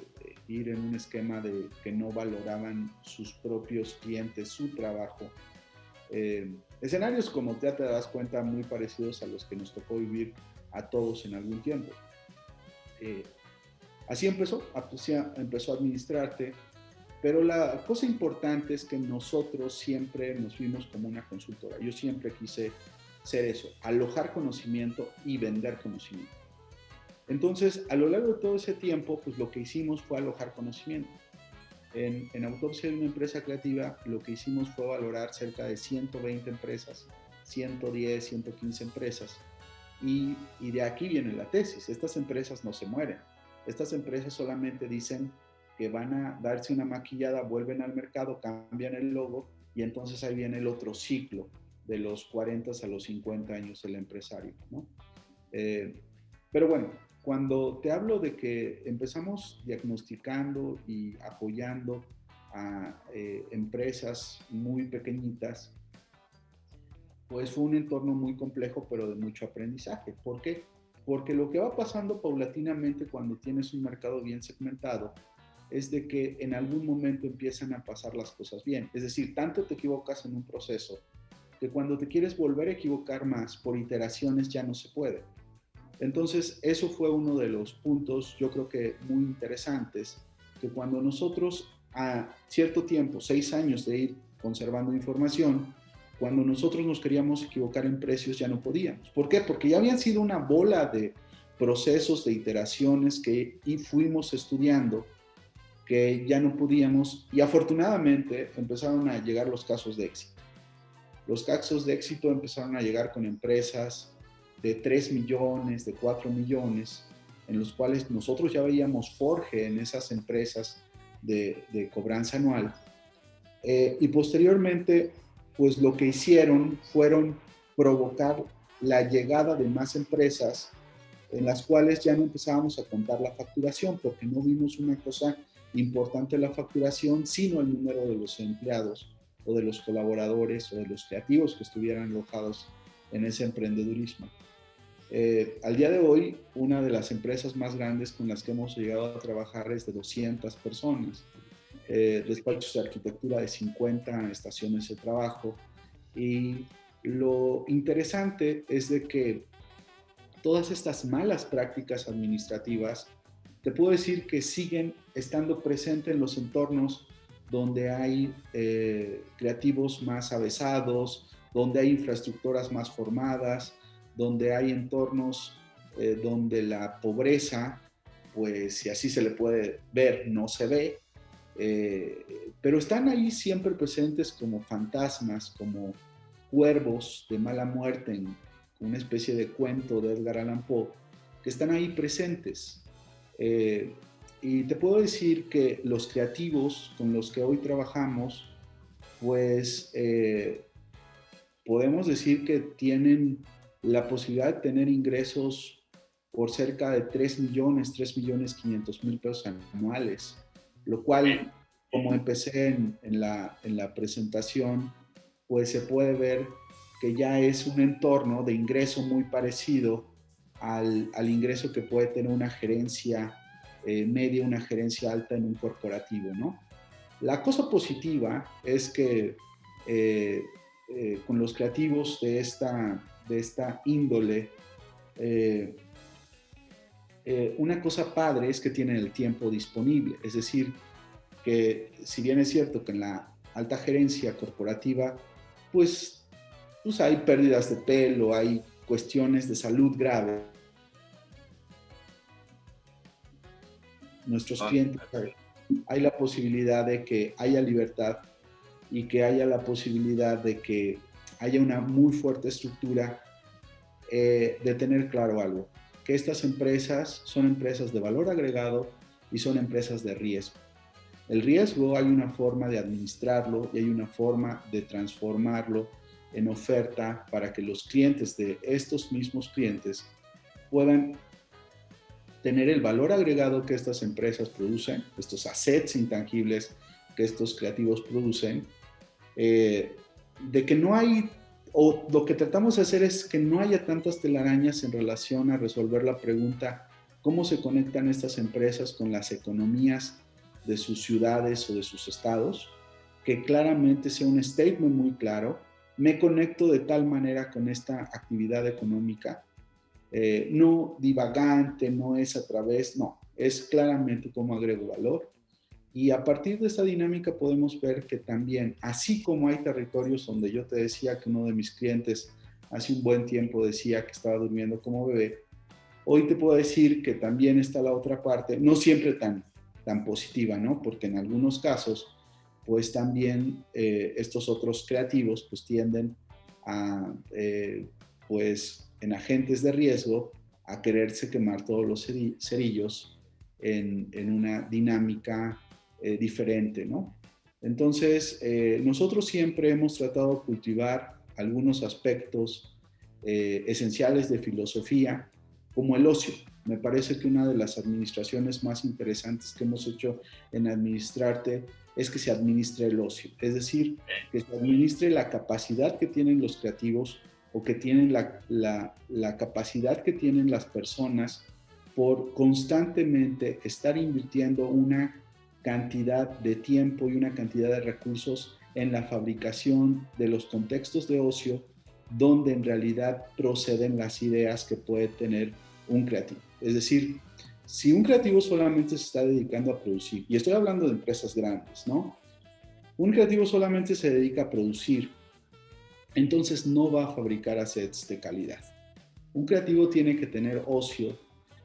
ir en un esquema de que no valoraban sus propios clientes, su trabajo. Escenarios, como ya te das cuenta, muy parecidos a los que nos tocó vivir a todos en algún tiempo. Así empezó a administrarte, pero la cosa importante es que nosotros siempre nos vimos como una consultora. Yo siempre quise ser eso, alojar conocimiento y vender conocimiento. Entonces, a lo largo de todo ese tiempo, pues lo que hicimos fue alojar conocimiento. En Autopsia de una empresa creativa, lo que hicimos fue valorar cerca de 120 empresas, 110, 115 empresas. Y de aquí viene la tesis. Estas empresas no se mueren. Estas empresas solamente dicen que van a darse una maquillada, vuelven al mercado, cambian el logo y entonces ahí viene el otro ciclo de los 40 a los 50 años del empresario, ¿no? Pero bueno, cuando te hablo de que empezamos diagnosticando y apoyando a empresas muy pequeñitas, pues fue un entorno muy complejo, pero de mucho aprendizaje. ¿Por qué? Porque lo que va pasando paulatinamente cuando tienes un mercado bien segmentado es de que en algún momento empiezan a pasar las cosas bien. Es decir, tanto te equivocas en un proceso que cuando te quieres volver a equivocar más por iteraciones ya no se puede. Entonces, eso fue uno de los puntos, yo creo que muy interesantes, que cuando nosotros a cierto tiempo, 6 años de ir conservando información, cuando nosotros nos queríamos equivocar en precios ya no podíamos. ¿Por qué? Porque ya habían sido una bola de procesos, de iteraciones que fuimos estudiando, que ya no podíamos, y afortunadamente empezaron a llegar los casos de éxito. Los casos de éxito empezaron a llegar con empresas de 3 millones, de 4 millones, en los cuales nosotros ya veíamos forje en esas empresas de cobranza anual. Y posteriormente, pues lo que hicieron fueron provocar la llegada de más empresas en las cuales ya no empezábamos a contar la facturación, porque no vimos una cosa importante en la facturación, sino el número de los empleados o de los colaboradores o de los creativos que estuvieran alojados en ese emprendedurismo. Al día de hoy, una de las empresas más grandes con las que hemos llegado a trabajar es de 200 personas, despachos de arquitectura de 50 estaciones de trabajo, y lo interesante es de que todas estas malas prácticas administrativas, te puedo decir que siguen estando presentes en los entornos donde hay creativos más avesados, donde hay infraestructuras más formadas, donde hay entornos donde la pobreza, pues si así se le puede ver, no se ve, pero están ahí siempre presentes como fantasmas, como cuervos de mala muerte, en una especie de cuento de Edgar Allan Poe, que están ahí presentes. Y te puedo decir que los creativos con los que hoy trabajamos, pues podemos decir que tienen la posibilidad de tener ingresos por cerca de 3 millones 500 mil pesos anuales, lo cual, como empecé en la presentación, pues se puede ver que ya es un entorno de ingreso muy parecido al ingreso que puede tener una gerencia media, una gerencia alta en un corporativo, ¿no? La cosa positiva es que con los creativos de esta índole, una cosa padre es que tienen el tiempo disponible, es decir, que si bien es cierto que en la alta gerencia corporativa, pues hay pérdidas de pelo, hay cuestiones de salud grave. Nuestros clientes hay la posibilidad de que haya libertad y que haya la posibilidad de que haya una muy fuerte estructura de tener claro algo, que estas empresas son empresas de valor agregado y son empresas de riesgo. El riesgo hay una forma de administrarlo y hay una forma de transformarlo en oferta para que los clientes de estos mismos clientes puedan tener el valor agregado que estas empresas producen, estos assets intangibles que estos creativos producen, de que no hay, o lo que tratamos de hacer es que no haya tantas telarañas en relación a resolver la pregunta, ¿cómo se conectan estas empresas con las economías de sus ciudades o de sus estados? Que claramente sea un statement muy claro, me conecto de tal manera con esta actividad económica, no divagante, no es a través, no, es claramente cómo agrego valor. Y a partir de esta dinámica podemos ver que también, así como hay territorios donde yo te decía que uno de mis clientes hace un buen tiempo decía que estaba durmiendo como bebé, hoy te puedo decir que también está la otra parte, no siempre tan positiva, ¿no? Porque en algunos casos, pues también estos otros creativos pues tienden a, pues en agentes de riesgo, a quererse quemar todos los cerillos en una dinámica diferente, ¿no? Entonces, nosotros siempre hemos tratado de cultivar algunos aspectos esenciales de filosofía, como el ocio. Me parece que una de las administraciones más interesantes que hemos hecho en Administrarte es que se administre el ocio, es decir, que se administre la capacidad que tienen los creativos o que tienen la capacidad que tienen las personas por constantemente estar invirtiendo una cantidad de tiempo y una cantidad de recursos en la fabricación de los contextos de ocio donde en realidad proceden las ideas que puede tener un creativo. Es decir, si un creativo solamente se está dedicando a producir, y estoy hablando de empresas grandes, ¿no? Un creativo solamente se dedica a producir, entonces no va a fabricar assets de calidad. Un creativo tiene que tener ocio,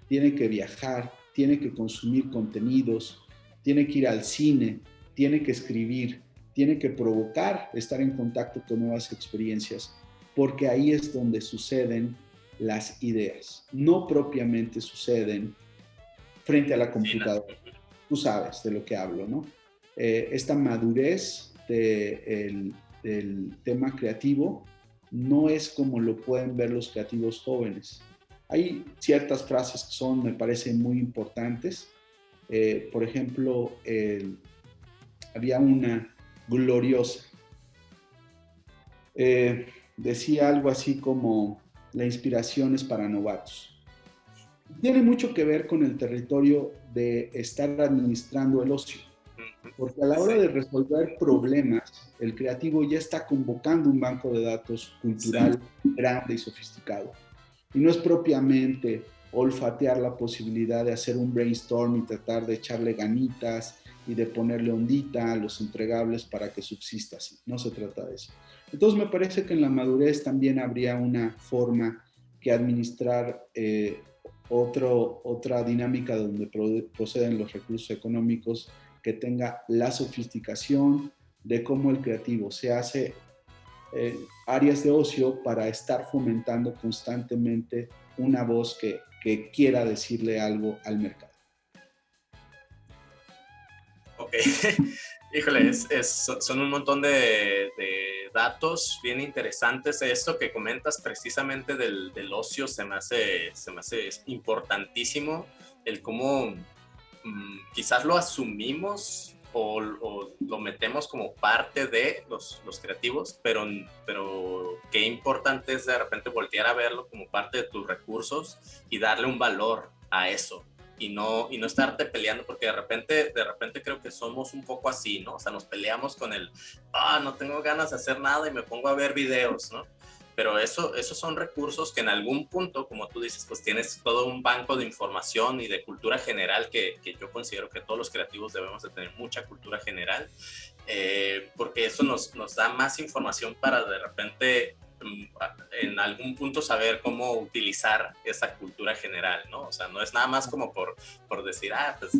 tiene que viajar, tiene que consumir contenidos, tiene que ir al cine, tiene que escribir, tiene que provocar estar en contacto con nuevas experiencias, porque ahí es donde suceden las ideas, no propiamente suceden frente a la computadora. Tú sabes de lo que hablo, ¿no? Esta madurez del tema creativo no es como lo pueden ver los creativos jóvenes. Hay ciertas frases que son, me parecen muy importantes. Por ejemplo, había una gloriosa. Decía algo así como, la inspiración es para novatos. Tiene mucho que ver con el territorio de estar administrando el ocio. Porque a la hora de resolver problemas, el creativo ya está convocando un banco de datos cultural grande y sofisticado. Y no es propiamente olfatear la posibilidad de hacer un brainstorm y tratar de echarle ganitas y de ponerle ondita a los entregables para que subsista así. No se trata de eso. Entonces me parece que en la madurez también habría una forma que administrar otra dinámica donde proceden los recursos económicos que tenga la sofisticación de cómo el creativo se hace áreas de ocio para estar fomentando constantemente una voz que quiera decirle algo al mercado. Ok, híjole, son un montón de datos bien interesantes. Esto que comentas precisamente del ocio se me hace importantísimo, el cómo quizás lo asumimos o lo metemos como parte de los creativos, pero qué importante es de repente voltear a verlo como parte de tus recursos y darle un valor a eso. Y no estarte peleando, porque de repente creo que somos un poco así, ¿no? O sea, nos peleamos con no tengo ganas de hacer nada y me pongo a ver videos, ¿no? Pero esos son recursos que en algún punto, como tú dices, pues tienes todo un banco de información y de cultura general que yo considero que todos los creativos debemos de tener mucha cultura general, porque eso nos da más información para de repente en algún punto saber cómo utilizar esa cultura general, ¿no? O sea, no es nada más como por decir, pues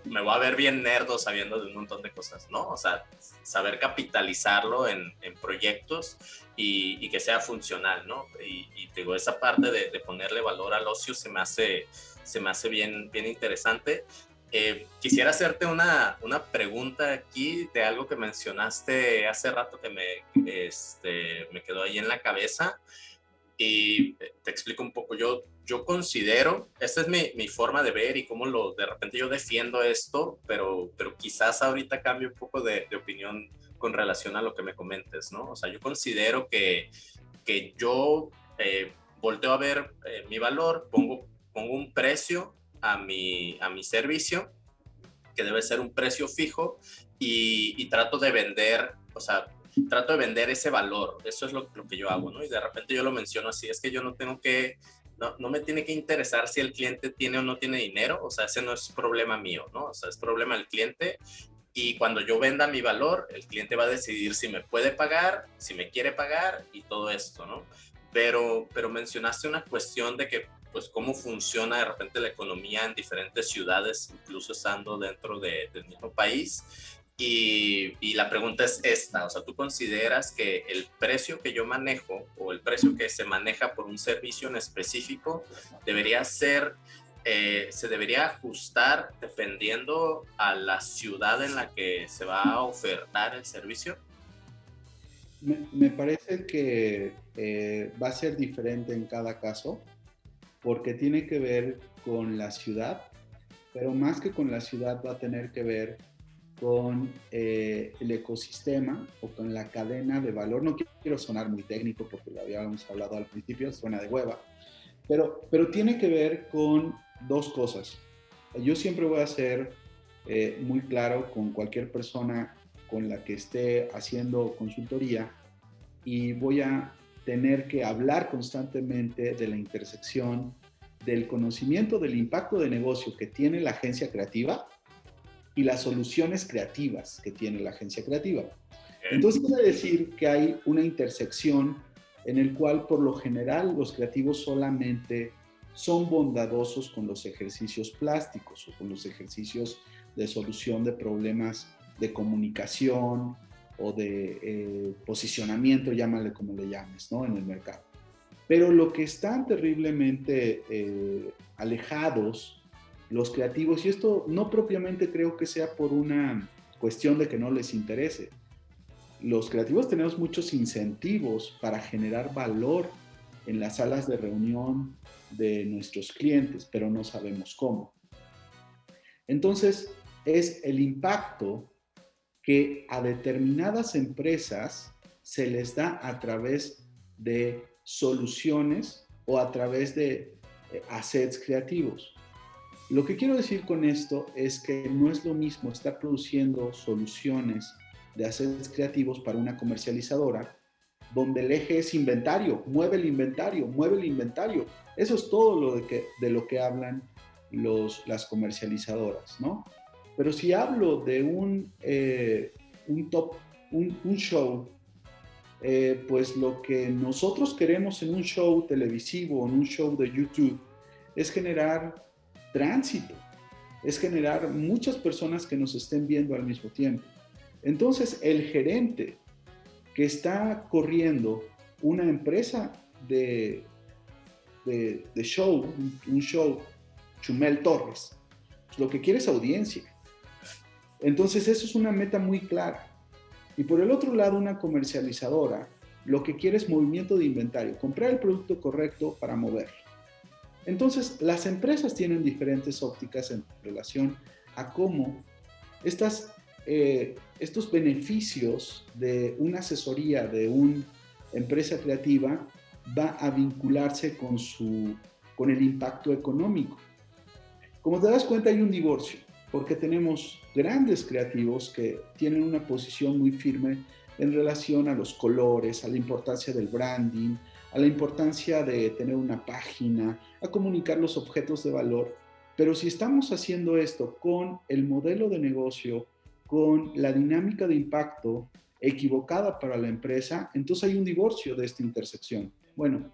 me voy a ver bien nerdo sabiendo de un montón de cosas, ¿no? O sea, saber capitalizarlo en proyectos y que sea funcional, ¿no? Y digo, esa parte de ponerle valor al ocio se me hace bien interesante. Quisiera hacerte una pregunta aquí de algo que mencionaste hace rato que me quedó ahí en la cabeza. Y te explico un poco. Yo considero, esta es mi forma de ver y cómo de repente yo defiendo esto, pero quizás ahorita cambie un poco de opinión con relación a lo que me comentes, ¿no? O sea, yo considero que yo volteo a ver mi valor, pongo un precio a mi servicio, que debe ser un precio fijo, y trato de vender, o sea, trato de vender ese valor. Eso es lo que yo hago, ¿no? Y de repente yo lo menciono así, es que yo no me tiene que interesar si el cliente tiene o no tiene dinero, o sea, ese no es problema mío, ¿no? O sea, es problema del cliente, y cuando yo venda mi valor, el cliente va a decidir si me puede pagar, si me quiere pagar y todo esto, ¿no? Pero mencionaste una cuestión de que, pues, cómo funciona de repente la economía en diferentes ciudades, incluso estando dentro del mismo país. Y la pregunta es esta, o sea, ¿tú consideras que el precio que yo manejo o el precio que se maneja por un servicio en específico debería ser, se debería ajustar dependiendo a la ciudad en la que se va a ofertar el servicio? Me parece que va a ser diferente en cada caso porque tiene que ver con la ciudad, pero más que con la ciudad va a tener que ver con el ecosistema o con la cadena de valor. No quiero sonar muy técnico porque lo habíamos hablado al principio, suena de hueva, pero tiene que ver con dos cosas. Yo siempre voy a ser muy claro con cualquier persona con la que esté haciendo consultoría y voy a tener que hablar constantemente de la intersección del conocimiento del impacto de negocio que tiene la agencia creativa y las soluciones creativas que tiene la agencia creativa. Entonces quiere decir que hay una intersección en el cual por lo general los creativos solamente son bondadosos con los ejercicios plásticos o con los ejercicios de solución de problemas de comunicación o de posicionamiento, llámale como le llames, ¿no? En el mercado. Pero lo que están terriblemente alejados los creativos, y esto no propiamente creo que sea por una cuestión de que no les interese. Los creativos tenemos muchos incentivos para generar valor en las salas de reunión de nuestros clientes, pero no sabemos cómo. Entonces, es el impacto que a determinadas empresas se les da a través de soluciones o a través de assets creativos. Lo que quiero decir con esto es que no es lo mismo estar produciendo soluciones de assets creativos para una comercializadora donde el eje es inventario, mueve el inventario, mueve el inventario. Eso es todo de lo que hablan las comercializadoras, ¿no? Pero si hablo de un show, pues lo que nosotros queremos en un show televisivo, en un show de YouTube, es generar tránsito, es generar muchas personas que nos estén viendo al mismo tiempo. Entonces, el gerente que está corriendo una empresa de show, un show, Chumel Torres, pues lo que quiere es audiencia. Entonces, eso es una meta muy clara. Y por el otro lado, una comercializadora, lo que quiere es movimiento de inventario, comprar el producto correcto para moverlo. Entonces, las empresas tienen diferentes ópticas en relación a cómo estos beneficios de una asesoría de una empresa creativa va a vincularse con el impacto económico. Como te das cuenta, hay un divorcio, porque tenemos grandes creativos que tienen una posición muy firme en relación a los colores, a la importancia del branding, a la importancia de tener una página, a comunicar los objetos de valor. Pero si estamos haciendo esto con el modelo de negocio, con la dinámica de impacto equivocada para la empresa, entonces hay un divorcio de esta intersección. Bueno,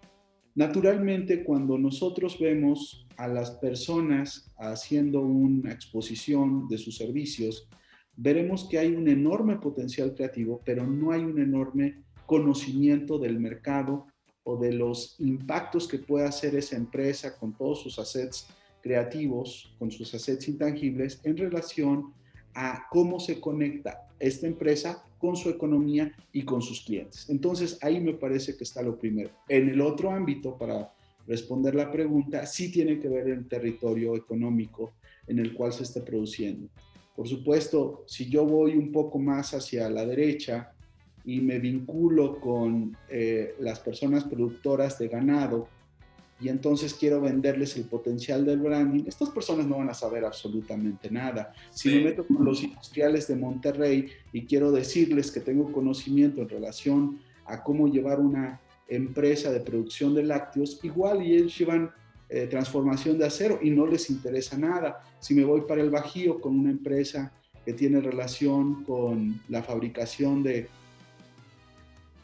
Naturalmente, cuando nosotros vemos a las personas haciendo una exposición de sus servicios, veremos que hay un enorme potencial creativo, pero no hay un enorme conocimiento del mercado o de los impactos que puede hacer esa empresa con todos sus assets creativos, con sus assets intangibles, en relación a cómo se conecta esta empresa con su economía y con sus clientes. Entonces, ahí me parece que está lo primero. En el otro ámbito, para responder la pregunta, sí tiene que ver el territorio económico en el cual se esté produciendo. Por supuesto, si yo voy un poco más hacia la derecha y me vinculo con las personas productoras de ganado, y entonces quiero venderles el potencial del branding, estas personas no van a saber absolutamente nada. Si me meto con los industriales de Monterrey y quiero decirles que tengo conocimiento en relación a cómo llevar una empresa de producción de lácteos, igual y ellos llevan transformación de acero y no les interesa nada. Si me voy para el Bajío con una empresa que tiene relación con la fabricación de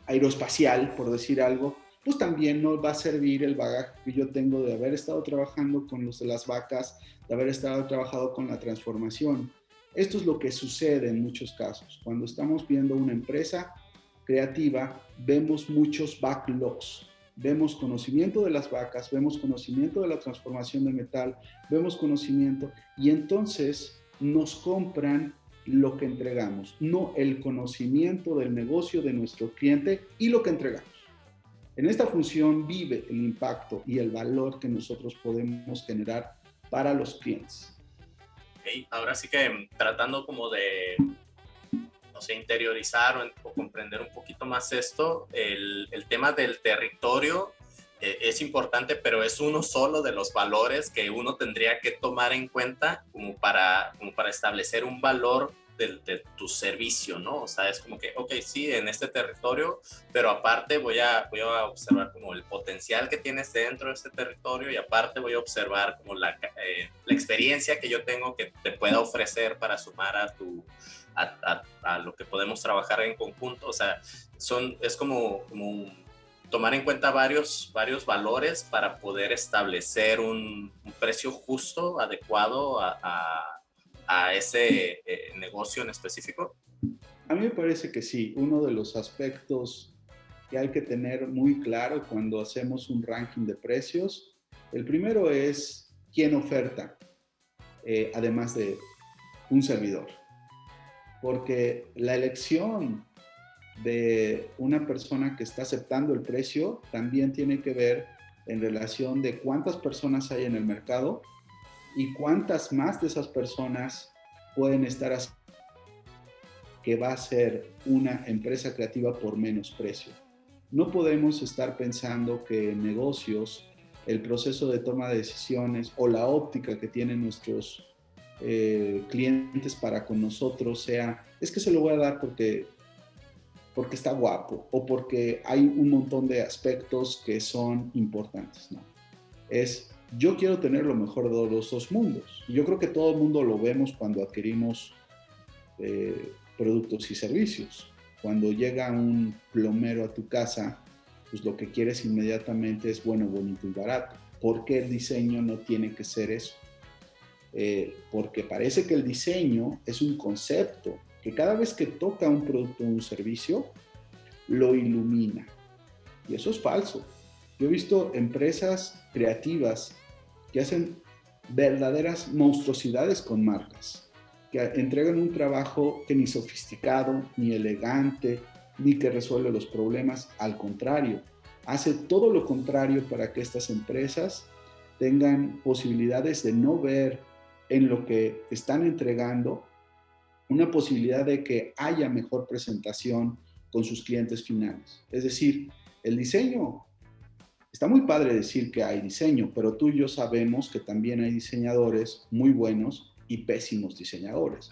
aeroespacial, por decir algo, pues también no va a servir el bagaje que yo tengo de haber estado trabajando con los de las vacas, de haber estado trabajando con la transformación. Esto es lo que sucede en muchos casos. Cuando estamos viendo una empresa creativa, vemos muchos backlogs. Vemos conocimiento de las vacas, vemos conocimiento de la transformación de metal, vemos conocimiento y entonces nos compran lo que entregamos, no el conocimiento del negocio de nuestro cliente y lo que entregamos. En esta función vive el impacto y el valor que nosotros podemos generar para los clientes. Okay. Ahora sí que tratando como de, no sé, interiorizar o comprender un poquito más esto, el tema del territorio es importante, pero es uno solo de los valores que uno tendría que tomar en cuenta como para establecer un valor de tu servicio, ¿no? O sea, es como que, ok, sí, en este territorio, pero aparte voy a observar como el potencial que tienes dentro de este territorio y aparte voy a observar como la experiencia que yo tengo que te pueda ofrecer para sumar a lo que podemos trabajar en conjunto. O sea, es como tomar en cuenta varios valores para poder establecer un precio justo, adecuado a ese negocio en específico? A mí me parece que sí. Uno de los aspectos que hay que tener muy claro cuando hacemos un ranking de precios, el primero es quién oferta, además de un servidor. Porque la elección de una persona que está aceptando el precio también tiene que ver en relación de cuántas personas hay en el mercado y cuántas más de esas personas pueden estar haciendo que va a ser una empresa creativa por menos precio. No podemos estar pensando que en negocios el proceso de toma de decisiones o la óptica que tienen nuestros clientes para con nosotros sea, es que se lo voy a dar porque está guapo o porque hay un montón de aspectos que son importantes, ¿no? Es, yo quiero tener lo mejor de los dos mundos. Y yo creo que todo el mundo lo vemos cuando adquirimos productos y servicios. Cuando llega un plomero a tu casa, pues lo que quieres inmediatamente es bueno, bonito y barato. ¿Por qué el diseño no tiene que ser eso? Porque parece que el diseño es un concepto que cada vez que toca un producto o un servicio, lo ilumina. Y eso es falso. Yo he visto empresas creativas que hacen verdaderas monstruosidades con marcas, que entregan un trabajo que ni sofisticado, ni elegante, ni que resuelve los problemas. Al contrario, hace todo lo contrario para que estas empresas tengan posibilidades de no ver en lo que están entregando una posibilidad de que haya mejor presentación con sus clientes finales. Es decir, el diseño, está muy padre decir que hay diseño, pero tú y yo sabemos que también hay diseñadores muy buenos y pésimos diseñadores.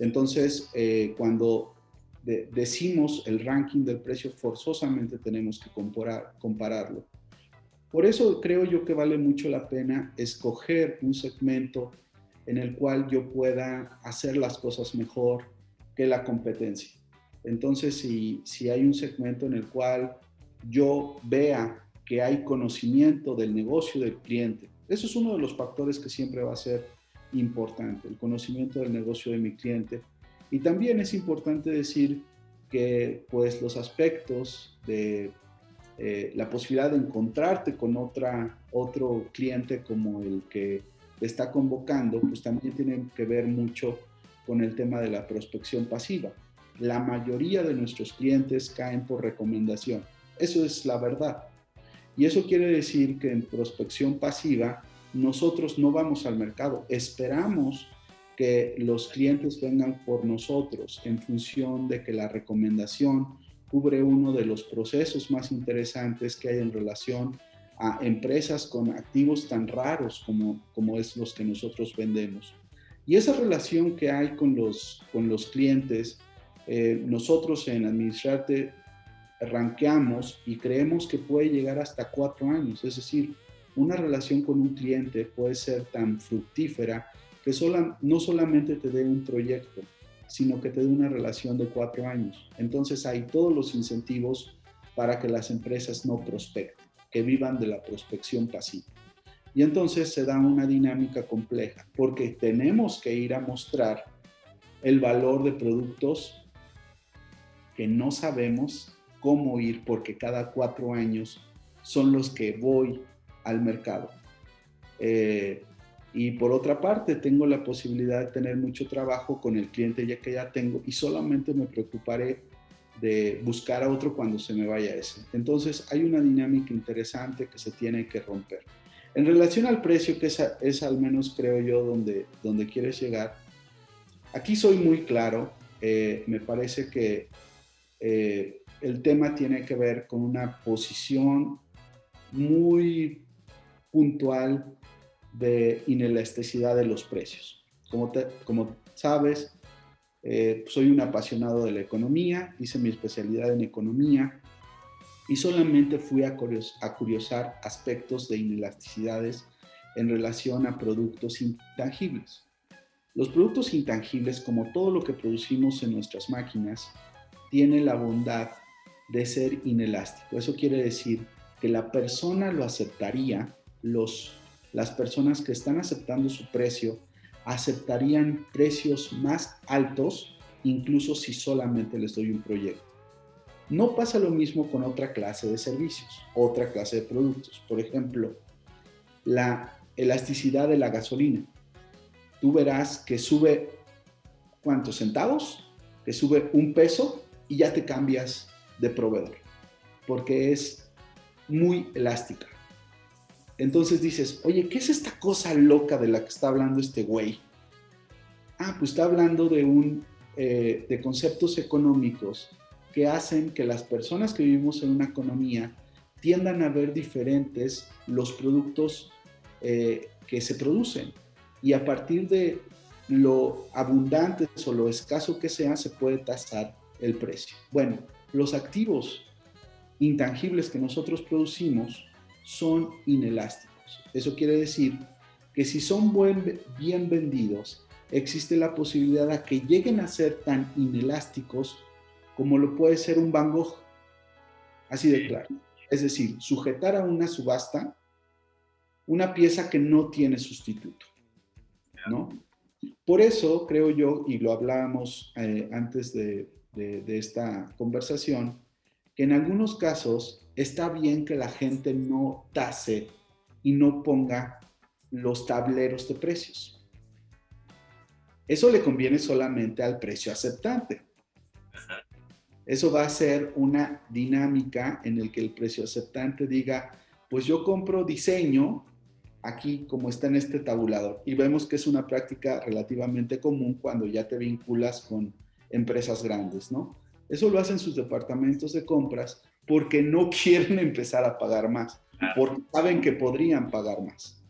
Entonces, cuando decimos el ranking del precio, forzosamente tenemos que compararlo. Por eso creo yo que vale mucho la pena escoger un segmento en el cual yo pueda hacer las cosas mejor que la competencia. Entonces, si hay un segmento en el cual yo vea que hay conocimiento del negocio del cliente. Eso es uno de los factores que siempre va a ser importante, el conocimiento del negocio de mi cliente. Y también es importante decir que pues los aspectos de la posibilidad de encontrarte con otro cliente como el que te está convocando, pues también tiene que ver mucho con el tema de la prospección pasiva. La mayoría de nuestros clientes caen por recomendación. Eso es la verdad. Y eso quiere decir que en prospección pasiva nosotros no vamos al mercado, esperamos que los clientes vengan por nosotros en función de que la recomendación cubre uno de los procesos más interesantes que hay en relación a empresas con activos tan raros como es los que nosotros vendemos. Y esa relación que hay con los clientes, nosotros en Administrarte ranqueamos y creemos que puede llegar hasta 4 años. Es decir, una relación con un cliente puede ser tan fructífera que no solamente te dé un proyecto, sino que te dé una relación de 4 años. Entonces hay todos los incentivos para que las empresas no prospecten, que vivan de la prospección pasiva. Y entonces se da una dinámica compleja, porque tenemos que ir a mostrar el valor de productos que no sabemos cómo ir, porque cada 4 años son los que voy al mercado. Y por otra parte, tengo la posibilidad de tener mucho trabajo con el cliente ya que ya tengo y solamente me preocuparé de buscar a otro cuando se me vaya ese. Entonces, hay una dinámica interesante que se tiene que romper. En relación al precio, que es al menos creo yo donde quieres llegar, aquí soy muy claro. Me parece que el tema tiene que ver con una posición muy puntual de inelasticidad de los precios. Como sabes, soy un apasionado de la economía, hice mi especialidad en economía y solamente fui a curiosar aspectos de inelasticidades en relación a productos intangibles. Los productos intangibles, como todo lo que producimos en nuestras máquinas, tiene la bondad de ser inelástico. Eso quiere decir que la persona lo aceptaría, las personas que están aceptando su precio aceptarían precios más altos, incluso si solamente les doy un proyecto. No pasa lo mismo con otra clase de servicios, otra clase de productos. Por ejemplo, la elasticidad de la gasolina. Tú verás que sube ¿cuántos centavos? Que sube 1 peso y ya te cambias de proveedor, porque es muy elástica. Entonces dices, oye, ¿qué es esta cosa loca de la que está hablando este güey? Pues está hablando de conceptos económicos que hacen que las personas que vivimos en una economía tiendan a ver diferentes los productos que se producen. Y a partir de lo abundante o lo escaso que sea, se puede tasar el precio. Bueno, los activos intangibles que nosotros producimos son inelásticos. Eso quiere decir que si son bien vendidos, existe la posibilidad de que lleguen a ser tan inelásticos como lo puede ser un Van Gogh. Así de claro. Es decir, sujetar a una subasta una pieza que no tiene sustituto, ¿no? Por eso creo yo, y lo hablábamos antes de esta conversación, que en algunos casos está bien que la gente no tase y no ponga los tableros de precios. Eso le conviene solamente al precio aceptante. Eso va a ser una dinámica en el que el precio aceptante diga, pues yo compro diseño aquí como está en este tabulador. Y vemos que es una práctica relativamente común cuando ya te vinculas con empresas grandes, ¿no? Eso lo hacen sus departamentos de compras porque no quieren empezar a pagar más, porque saben que podrían pagar más.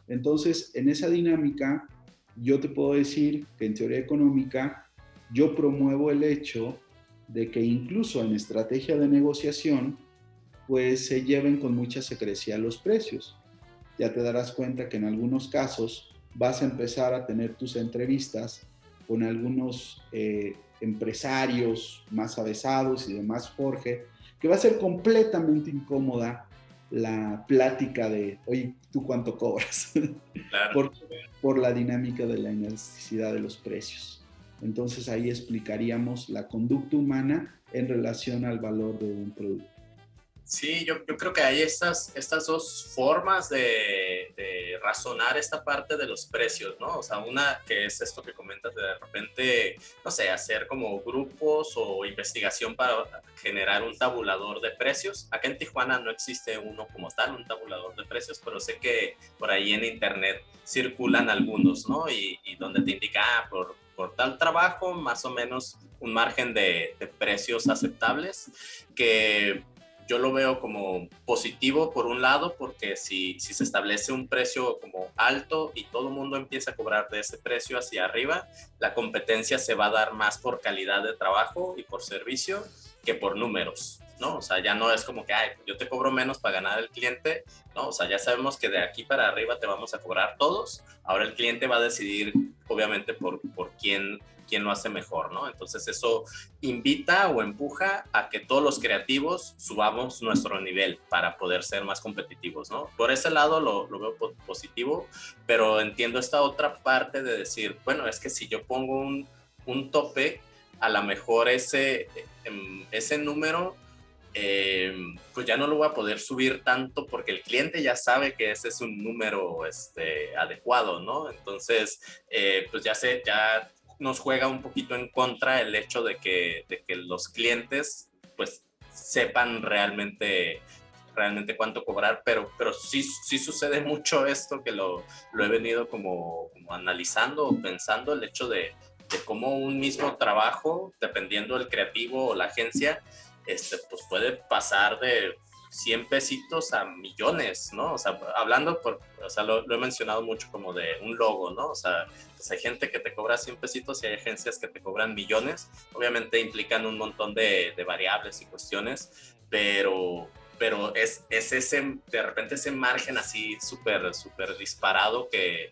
Entonces, en esa dinámica, yo te puedo decir que en teoría económica, yo promuevo el hecho de que incluso en estrategia de negociación, pues se lleven con mucha secrecía los precios. Ya te darás cuenta que en algunos casos vas a empezar a tener tus entrevistas con algunos empresarios más avesados y demás, Jorge, que va a ser completamente incómoda la plática de, oye, ¿tú cuánto cobras? Claro. por, por la dinámica de la elasticidad de los precios. Entonces ahí explicaríamos la conducta humana en relación al valor de un producto. Sí, yo creo que hay estas dos formas de razonar esta parte de los precios, ¿no? O sea, una que es esto que comentas de repente, no sé, hacer como grupos o investigación para generar un tabulador de precios. Acá en Tijuana no existe uno como tal, un tabulador de precios, pero sé que por ahí en internet circulan algunos, ¿no? Y donde te indica, por tal trabajo, más o menos un margen de precios aceptables, que yo lo veo como positivo por un lado, porque si se establece un precio como alto y todo el mundo empieza a cobrar de ese precio hacia arriba, la competencia se va a dar más por calidad de trabajo y por servicio que por números, ¿no? O sea, ya no es como que, ay, yo te cobro menos para ganar el cliente, ¿no? O sea, ya sabemos que de aquí para arriba te vamos a cobrar todos. Ahora el cliente va a decidir, obviamente, por quién lo hace mejor, ¿no? Entonces eso invita o empuja a que todos los creativos subamos nuestro nivel para poder ser más competitivos, ¿no? Por ese lado lo veo positivo, pero entiendo esta otra parte de decir, bueno, es que si yo pongo un tope, a lo mejor ese número pues ya no lo voy a poder subir tanto porque el cliente ya sabe que ese es un número adecuado, ¿no? Entonces, pues ya nos juega un poquito en contra el hecho de que los clientes pues sepan realmente cuánto cobrar, pero sí sucede mucho esto que lo he venido como analizando o pensando, el hecho de cómo un mismo trabajo, dependiendo del creativo o la agencia, pues puede pasar de 100 pesitos a millones, ¿no? O sea, hablando lo he mencionado mucho como de un logo, ¿no? O sea, pues hay gente que te cobra 100 pesitos y hay agencias que te cobran millones. Obviamente implican un montón de variables y cuestiones, pero es ese, de repente ese margen así súper disparado que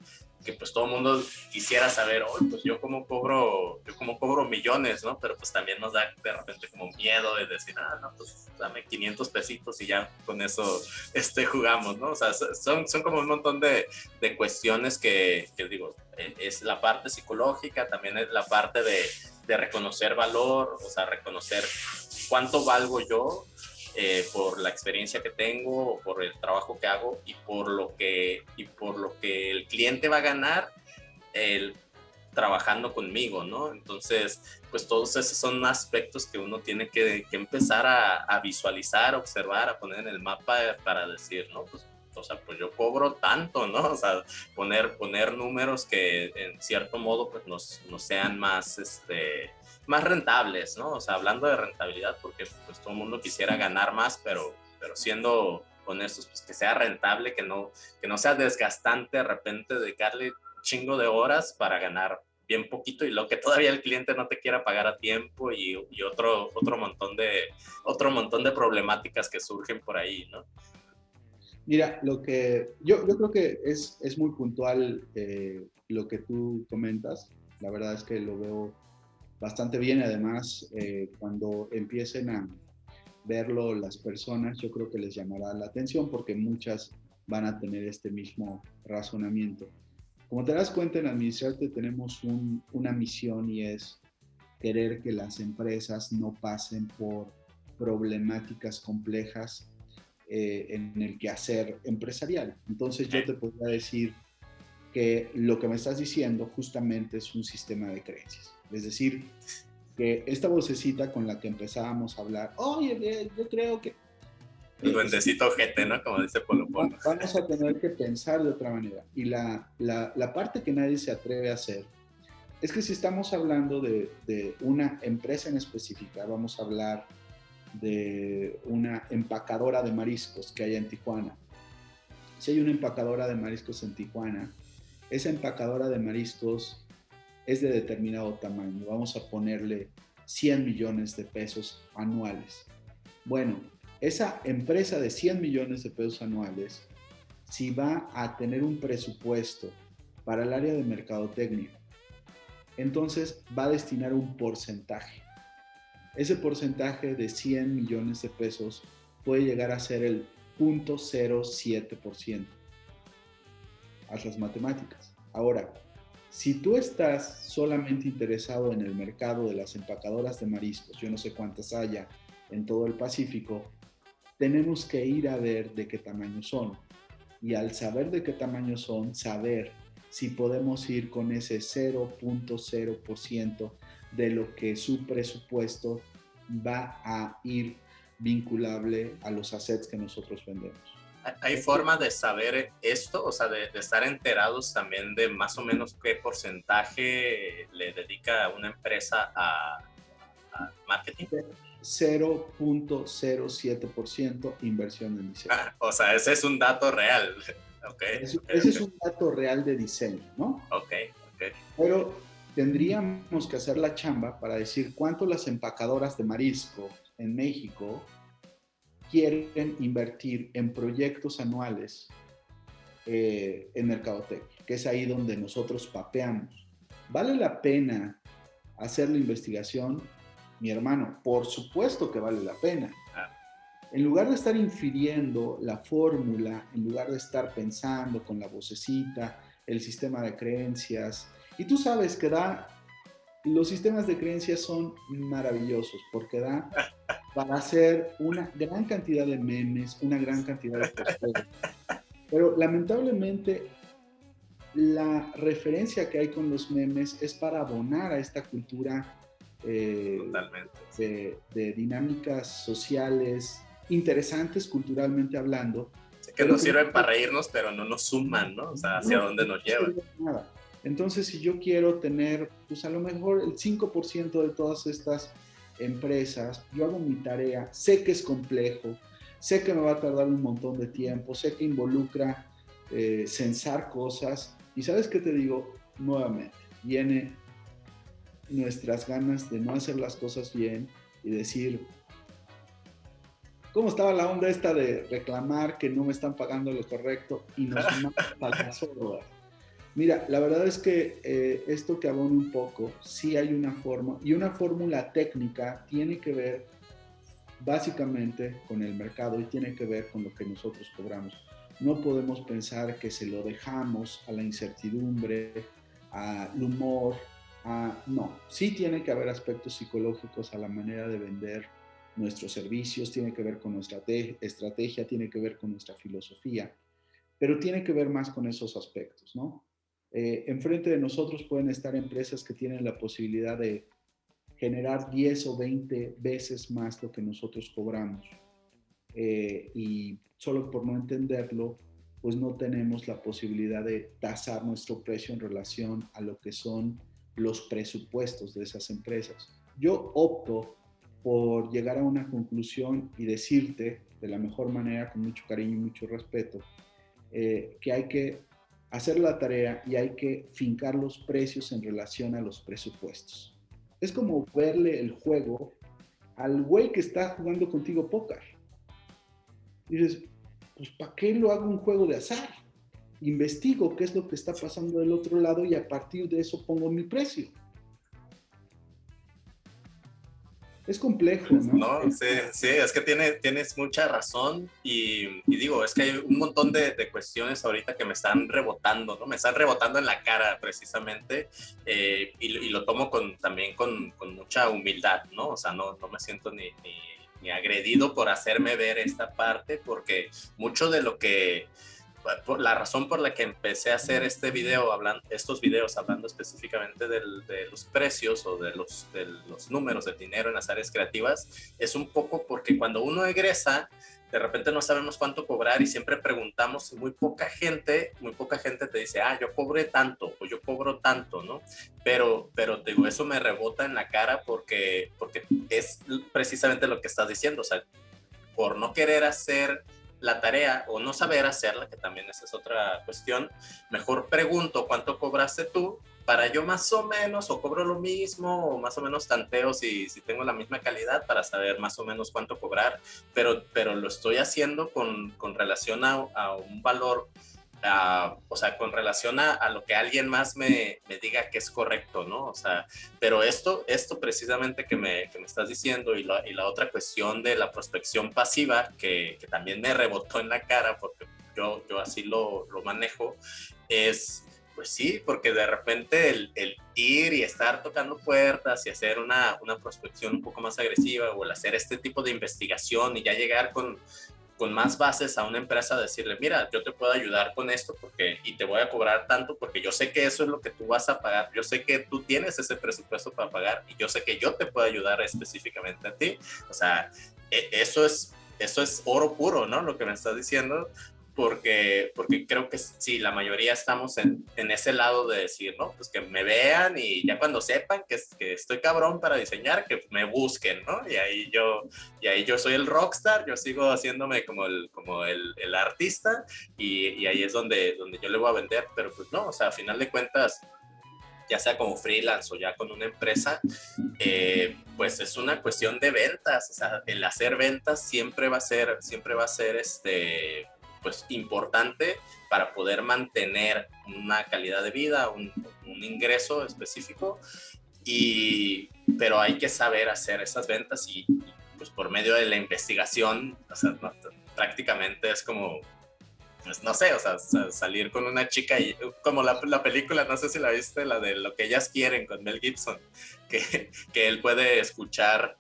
pues todo el mundo quisiera saber, oh, pues yo cómo cobro millones, ¿no? Pero pues también nos da de repente como miedo de decir, no, pues dame 500 pesitos y ya con eso jugamos, ¿no? O sea, son como un montón de cuestiones que digo, es la parte psicológica, también es la parte de reconocer valor, o sea, reconocer cuánto valgo yo, por la experiencia que tengo, por el trabajo que hago y por lo que el cliente va a ganar trabajando conmigo, ¿no? Entonces, pues todos esos son aspectos que uno tiene que empezar a visualizar, observar, a poner en el mapa para decir, ¿no? Pues, o sea, pues yo cobro tanto, ¿no? O sea, poner números que en cierto modo pues nos sean más rentables, ¿no? O sea, hablando de rentabilidad, porque pues todo el mundo quisiera ganar más, pero siendo honestos, pues que sea rentable, que no sea desgastante de repente dedicarle chingo de horas para ganar bien poquito y lo que todavía el cliente no te quiera pagar a tiempo y otro montón de problemáticas que surgen por ahí, ¿no? Mira, lo que yo creo que es muy puntual lo que tú comentas. La verdad es que lo veo bastante bien. Además, cuando empiecen a verlo las personas, yo creo que les llamará la atención porque muchas van a tener este mismo razonamiento. Como te das cuenta, en Administrarte tenemos una misión y es querer que las empresas no pasen por problemáticas complejas en el quehacer empresarial. Entonces yo te podría decir que lo que me estás diciendo justamente es un sistema de creencias. Es decir, que esta vocecita con la que empezábamos a hablar, oye, yo creo que... El duendecito ojete, ¿no? Como dice Polo Polo. Vamos a tener que pensar de otra manera. Y la parte que nadie se atreve a hacer es que si estamos hablando de una empresa en específica, vamos a hablar de una empacadora de mariscos que hay en Tijuana. Si hay una empacadora de mariscos en Tijuana, esa empacadora de mariscos es de determinado tamaño. Vamos a ponerle 100 millones de pesos anuales. Bueno, esa empresa de 100 millones de pesos anuales, si va a tener un presupuesto para el área de mercadotecnia, entonces va a destinar un porcentaje. Ese porcentaje de 100 millones de pesos puede llegar a ser el 0.07%. Haz las matemáticas. Ahora, si tú estás solamente interesado en el mercado de las empacadoras de mariscos, yo no sé cuántas haya en todo el Pacífico, tenemos que ir a ver de qué tamaño son. Y al saber de qué tamaño son, saber si podemos ir con ese 0.0% de lo que su presupuesto va a ir vinculable a los assets que nosotros vendemos. ¿Hay forma de saber esto? O sea, de estar enterados también de más o menos qué porcentaje le dedica una empresa a marketing. 0.07% inversión en diseño. O sea, ese es un dato real. Okay, ese es un dato real de diseño, ¿no? Ok. Pero tendríamos que hacer la chamba para decir cuánto las empacadoras de marisco en México quieren invertir en proyectos anuales en mercadotecnia, que es ahí donde nosotros papeamos. ¿Vale la pena hacer la investigación? Mi hermano, por supuesto que vale la pena. En lugar de estar infiriendo la fórmula, en lugar de estar pensando con la vocecita, el sistema de creencias, y tú sabes que los sistemas de creencias son maravillosos porque da para hacer una gran cantidad de memes, una gran cantidad de posteos. Pero lamentablemente la referencia que hay con los memes es para abonar a esta cultura de dinámicas sociales interesantes culturalmente hablando. Sí, que nos sirven para reírnos, pero no nos suman, ¿no? O sea, hacia dónde nos llevan. Nada. Entonces, si yo quiero tener, pues a lo mejor el 5% de todas estas empresas, yo hago mi tarea, sé que es complejo, sé que me va a tardar un montón de tiempo, sé que involucra censar cosas, y ¿sabes qué te digo? Nuevamente, viene nuestras ganas de no hacer las cosas bien y decir, ¿cómo estaba la onda esta de reclamar que no me están pagando lo correcto? Y nos manda para la Mira, la verdad es que esto que abone un poco, sí hay una forma, y una fórmula técnica tiene que ver básicamente con el mercado y tiene que ver con lo que nosotros cobramos. No podemos pensar que se lo dejamos a la incertidumbre, al humor, no. Sí tiene que haber aspectos psicológicos a la manera de vender nuestros servicios, tiene que ver con nuestra estrategia, tiene que ver con nuestra filosofía, pero tiene que ver más con esos aspectos, ¿no? Enfrente de nosotros pueden estar empresas que tienen la posibilidad de generar 10 o 20 veces más lo que nosotros cobramos. Y solo por no entenderlo, pues no tenemos la posibilidad de tasar nuestro precio en relación a lo que son los presupuestos de esas empresas. Yo opto por llegar a una conclusión y decirte de la mejor manera, con mucho cariño y mucho respeto, que hay que hacer la tarea y hay que fincar los precios en relación a los presupuestos. Es como verle el juego al güey que está jugando contigo póker. Y dices, pues ¿para qué lo hago un juego de azar? Investigo qué es lo que está pasando del otro lado y a partir de eso pongo mi precio. Es complejo, ¿no? No, sí, es que tienes mucha razón y digo, es que hay un montón de cuestiones ahorita que me están rebotando, ¿no? Me están rebotando en la cara precisamente y lo tomo también con mucha humildad, ¿no? O sea, no me siento ni agredido por hacerme ver esta parte porque mucho de lo que... La razón por la que empecé a hacer estos videos hablando específicamente de los precios o de los números del dinero en las áreas creativas es un poco porque cuando uno egresa de repente no sabemos cuánto cobrar y siempre preguntamos y muy poca gente te dice, yo cobré tanto o yo cobro tanto, ¿no? Pero te digo, eso me rebota en la cara porque es precisamente lo que estás diciendo, o sea, por no querer hacer la tarea o no saber hacerla, que también esa es otra cuestión, mejor pregunto cuánto cobraste tú para yo más o menos, o cobro lo mismo, o más o menos tanteo si tengo la misma calidad para saber más o menos cuánto cobrar, pero lo estoy haciendo con relación a un valor o sea, con relación a lo que alguien más me diga que es correcto, ¿no? O sea, pero esto precisamente que me estás diciendo y la otra cuestión de la prospección pasiva, que también me rebotó en la cara porque yo así lo manejo, es, pues sí, porque de repente el ir y estar tocando puertas y hacer una prospección un poco más agresiva o el hacer este tipo de investigación y ya llegar con más bases a una empresa a decirle, mira, yo te puedo ayudar con esto y te voy a cobrar tanto porque yo sé que eso es lo que tú vas a pagar, yo sé que tú tienes ese presupuesto para pagar y yo sé que yo te puedo ayudar específicamente a ti. O sea, eso es oro puro, ¿no? Lo que me estás diciendo, porque creo que sí, la mayoría estamos en ese lado de decir, ¿no? Pues que me vean y ya cuando sepan que estoy cabrón para diseñar, que me busquen, ¿no? Y ahí yo soy el rockstar, yo sigo haciéndome como el artista y ahí es donde yo le voy a vender, pero pues no, o sea, a final de cuentas, ya sea como freelance o ya con una empresa, pues es una cuestión de ventas, o sea, el hacer ventas siempre va a ser pues importante para poder mantener una calidad de vida, un ingreso específico, pero hay que saber hacer esas ventas y pues por medio de la investigación, o sea, no, prácticamente es como, pues no sé, o sea, salir con una chica y como la película, no sé si la viste, la de Lo que ellas quieren con Mel Gibson, que él puede escuchar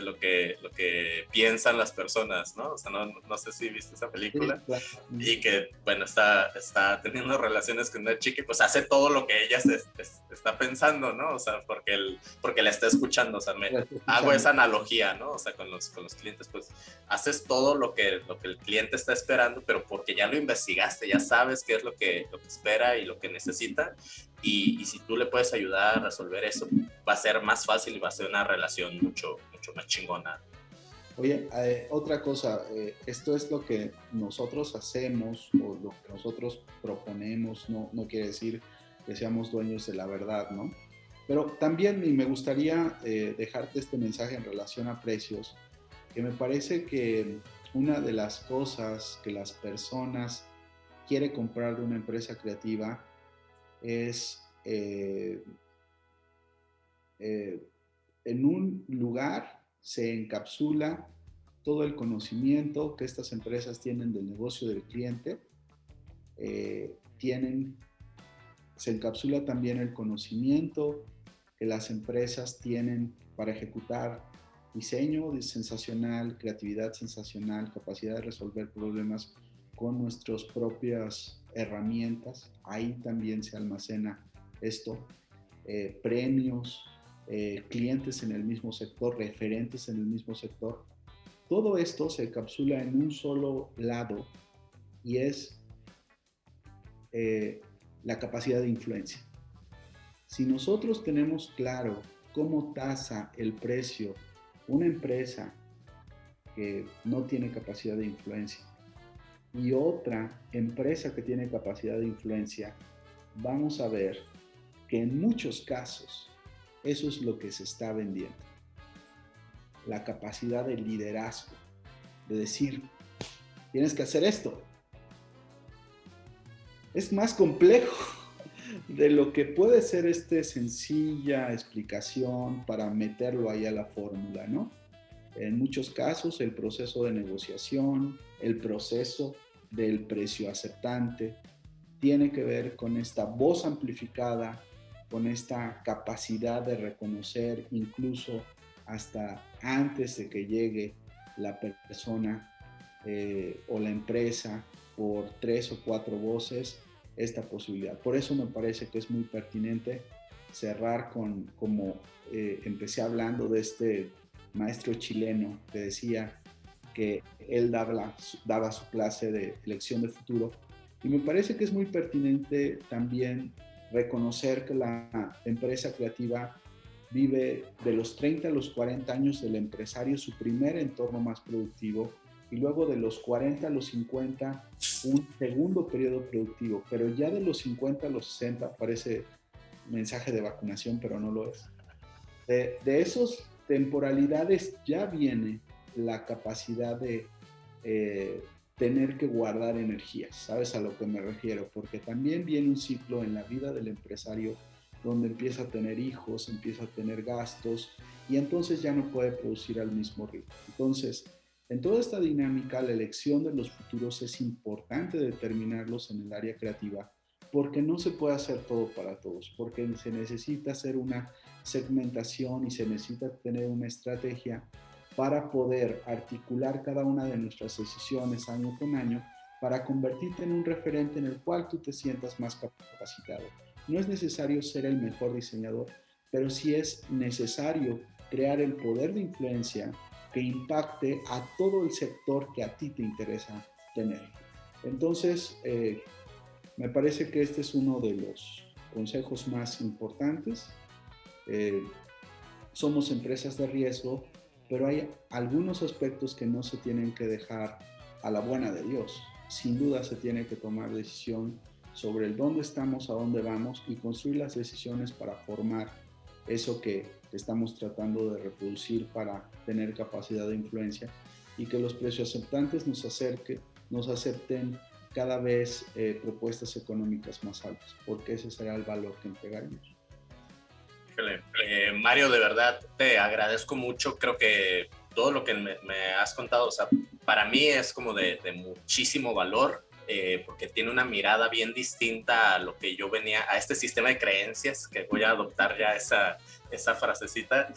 lo que piensan las personas, ¿no? O sea, no sé si viste esa película. Sí, claro. Y que, bueno, está teniendo relaciones con una chica y pues hace todo lo que ella está pensando, ¿no? O sea, porque la está escuchando, o sea, hago esa analogía, ¿no? O sea, con los clientes, pues haces todo lo que el cliente está esperando, pero porque ya lo investigaste, ya sabes qué es lo que espera y lo que necesita, y si tú le puedes ayudar a resolver eso, va a ser más fácil y va a ser una relación mucho más chingona. Oye, otra cosa, esto es lo que nosotros hacemos o lo que nosotros proponemos, no quiere decir que seamos dueños de la verdad, ¿no? Pero también, y me gustaría dejarte este mensaje en relación a precios, que me parece que una de las cosas que las personas quieren comprar de una empresa creativa es eh, en un lugar se encapsula todo el conocimiento que estas empresas tienen del negocio del cliente, eh, tienen, se encapsula también el conocimiento que las empresas tienen para ejecutar diseño sensacional, creatividad sensacional, capacidad de resolver problemas con nuestras propias herramientas. Ahí también se almacena esto, premios, clientes en el mismo sector, referentes en el mismo sector. Todo esto se encapsula en un solo lado y es la capacidad de influencia. Si nosotros tenemos claro cómo tasa el precio una empresa que no tiene capacidad de influencia y otra empresa que tiene capacidad de influencia, vamos a ver que en muchos casos eso es lo que se está vendiendo. La capacidad de liderazgo, de decir, tienes que hacer esto. Es más complejo de lo que puede ser esta sencilla explicación para meterlo ahí a la fórmula, ¿no? En muchos casos el proceso de negociación, el proceso del precio aceptante, tiene que ver con esta voz amplificada, con esta capacidad de reconocer incluso hasta antes de que llegue la persona o la empresa por 3 o 4 voces esta posibilidad. Por eso me parece que es muy pertinente cerrar con, como empecé hablando de este maestro chileno que decía que él daba su clase de elección de futuro, y me parece que es muy pertinente también reconocer que la empresa creativa vive de los 30 a los 40 años del empresario su primer entorno más productivo, y luego de los 40 a los 50 un segundo periodo productivo, pero ya de los 50 a los 60 parece mensaje de vacunación, pero no lo es. De esos temporalidades ya viene la capacidad de tener que guardar energías. ¿Sabes a lo que me refiero? Porque también viene un ciclo en la vida del empresario donde empieza a tener hijos, empieza a tener gastos y entonces ya no puede producir al mismo ritmo. Entonces, en toda esta dinámica, la elección de los futuros es importante determinarlos en el área creativa porque no se puede hacer todo para todos, porque se necesita hacer una segmentación y se necesita tener una estrategia para poder articular cada una de nuestras decisiones año con año para convertirte en un referente en el cual tú te sientas más capacitado. No es necesario ser el mejor diseñador, pero sí es necesario crear el poder de influencia que impacte a todo el sector que a ti te interesa tener. Entonces, me parece que este es uno de los consejos más importantes. Eh, Somos empresas de riesgo, pero hay algunos aspectos que no se tienen que dejar a la buena de Dios. Sin duda se tiene que tomar decisión sobre el dónde estamos, a dónde vamos y construir las decisiones para formar eso que estamos tratando de reproducir para tener capacidad de influencia y que los precios aceptantes nos acepten cada vez propuestas económicas más altas, porque ese será el valor que entregaremos. Mario, de verdad te agradezco mucho. Creo que todo lo que me has contado, o sea, para mí es como de muchísimo valor, porque tiene una mirada bien distinta a lo que yo venía, a este sistema de creencias, que voy a adoptar ya esa frasecita,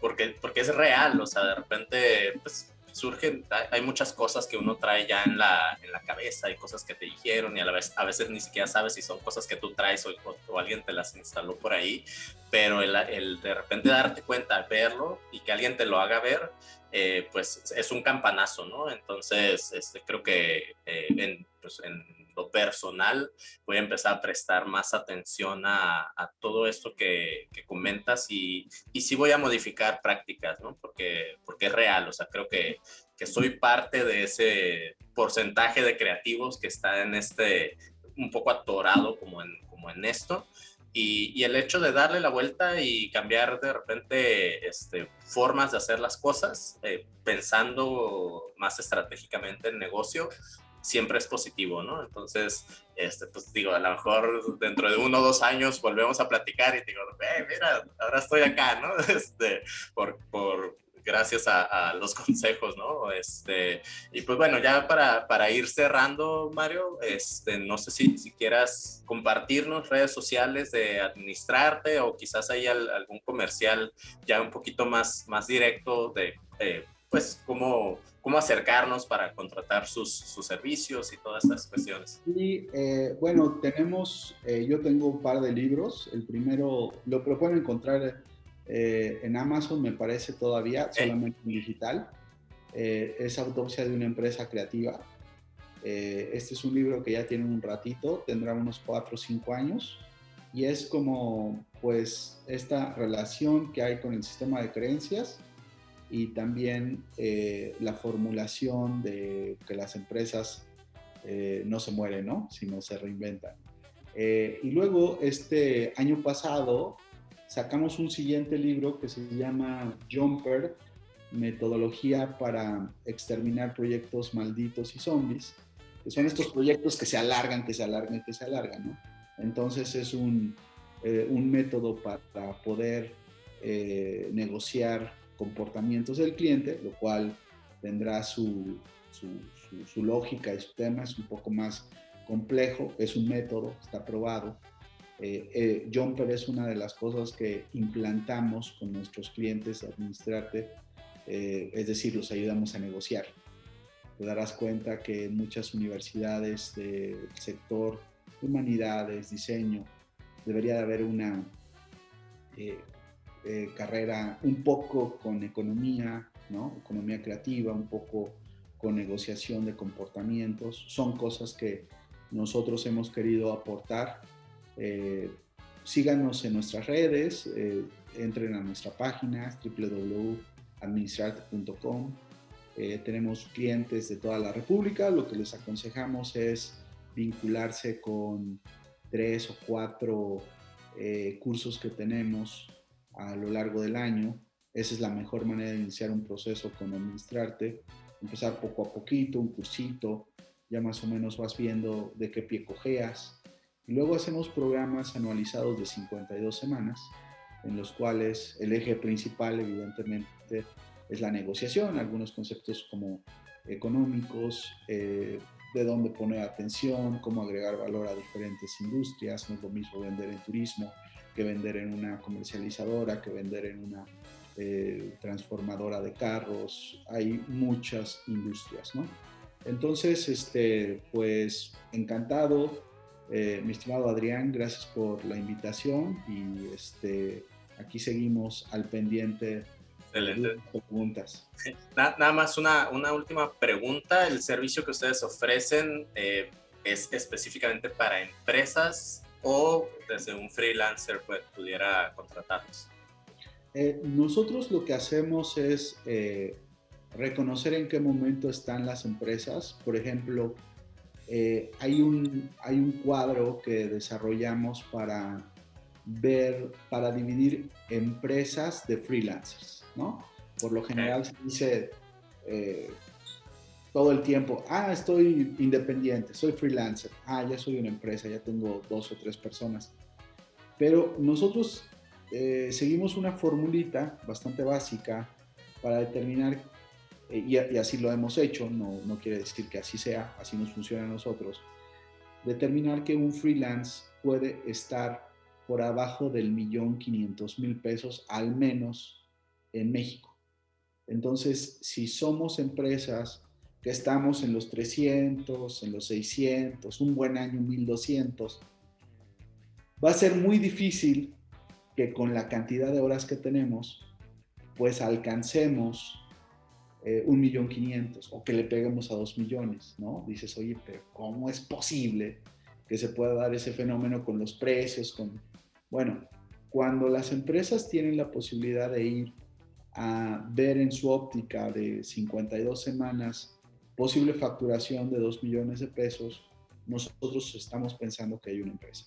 porque es real, o sea, de repente, pues, surgen, hay muchas cosas que uno trae ya en la cabeza, hay cosas que te dijeron y a veces ni siquiera sabes si son cosas que tú traes o alguien te las instaló por ahí, pero el de repente darte cuenta, verlo y que alguien te lo haga ver, pues es un campanazo, ¿no? Entonces, creo que pues en lo personal voy a empezar a prestar más atención a todo esto que comentas y sí voy a modificar prácticas, ¿no? Porque es real, o sea, creo que soy parte de ese porcentaje de creativos que está en un poco atorado como en esto. Y el hecho de darle la vuelta y cambiar de repente formas de hacer las cosas, pensando más estratégicamente en negocio, siempre es positivo, ¿no? Entonces, pues digo, a lo mejor dentro de 1 o 2 años volvemos a platicar y digo, mira, ahora estoy acá, ¿no? Gracias a los consejos, ¿no? Y pues bueno, ya para ir cerrando, Mario, no sé si quieras compartirnos redes sociales de Administrarte o quizás hay algún comercial ya un poquito más directo de, pues, cómo acercarnos para contratar sus servicios y todas estas cuestiones. Y bueno, yo tengo un par de libros. El primero lo pueden encontrar en Amazon, me parece todavía, solamente en digital. Es Autopsia de una empresa creativa. Este es un libro que ya tiene un ratito, tendrá unos 4 o 5 años. Y es como, pues, esta relación que hay con el sistema de creencias y también la formulación de que las empresas no se mueren, ¿no? Sino se reinventan. Y luego, este año pasado, sacamos un siguiente libro que se llama Jumper, Metodología para exterminar proyectos malditos y zombies, que son estos proyectos que se alargan, que se alargan y que se alargan, ¿no? Entonces es un método para poder negociar comportamientos del cliente, lo cual tendrá su lógica y su tema, es un poco más complejo, es un método, está probado. Jumper es una de las cosas que implantamos con nuestros clientes de Administrarte, es decir, los ayudamos a negociar. Te darás cuenta que en muchas universidades del sector de humanidades, diseño, debería de haber una carrera un poco con economía, ¿no? Economía creativa, un poco con negociación de comportamientos. Son cosas que nosotros hemos querido aportar. Síganos en nuestras redes, entren a nuestra página www.administrarte.com. Tenemos clientes de toda la República. Lo que les aconsejamos es vincularse con 3 o 4 cursos que tenemos a lo largo del año. Esa es la mejor manera de iniciar un proceso con Administrarte. empezar poco a poquito, un cursito, ya más o menos vas viendo de qué pie cojeas. Y luego hacemos programas anualizados de 52 semanas, en los cuales el eje principal, evidentemente, es la negociación, algunos conceptos como económicos, de dónde poner atención, cómo agregar valor a diferentes industrias. No es lo mismo vender en turismo que vender en una comercializadora, que vender en una transformadora de carros. Hay muchas industrias, ¿no? Entonces, pues encantado, mi estimado Adrián, gracias por la invitación y aquí seguimos al pendiente de Excelente. dudas o preguntas. Nada más una última pregunta. ¿El servicio que ustedes ofrecen es específicamente para empresas o desde un freelancer pudiera contratarlos? Nosotros lo que hacemos es reconocer en qué momento están las empresas. Por ejemplo, hay un cuadro que desarrollamos para dividir empresas de freelancers, ¿no? Por lo general se dice todo el tiempo, estoy independiente, soy freelancer, ya soy una empresa, ya tengo 2 o 3 personas. Pero nosotros seguimos una formulita bastante básica para determinar, y así lo hemos hecho, no quiere decir que así sea, así nos funciona a nosotros, determinar que un freelance puede estar por abajo del 1.500.000 pesos al menos en México. Entonces, si somos empresas que estamos en los 300, en los 600, un buen año 1.200, va a ser muy difícil que con la cantidad de horas que tenemos, pues alcancemos 1.500.000 o que le peguemos a 2 millones, ¿no? Dices, oye, pero ¿cómo es posible que se pueda dar ese fenómeno con los precios? Bueno, cuando las empresas tienen la posibilidad de ir a ver en su óptica de 52 semanas posible facturación de 2 millones de pesos, nosotros estamos pensando que hay una empresa.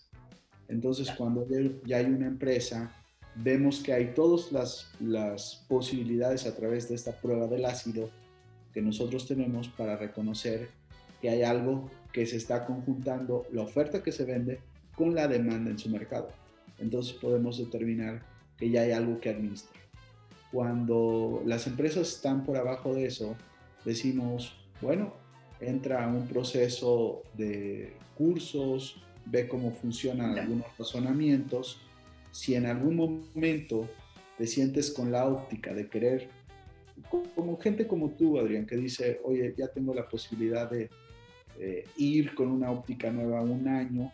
Entonces, cuando ya hay una empresa, vemos que hay todas las posibilidades a través de esta prueba del ácido que nosotros tenemos para reconocer que hay algo que se está conjuntando, la oferta que se vende con la demanda en su mercado. Entonces podemos determinar que ya hay algo que administrar. Cuando las empresas están por abajo de eso, decimos, bueno, entra un proceso de cursos, ve cómo funcionan algunos razonamientos. Si en algún momento te sientes con la óptica de querer, como gente como tú, Adrián, que dice, oye, ya tengo la posibilidad de ir con una óptica nueva un año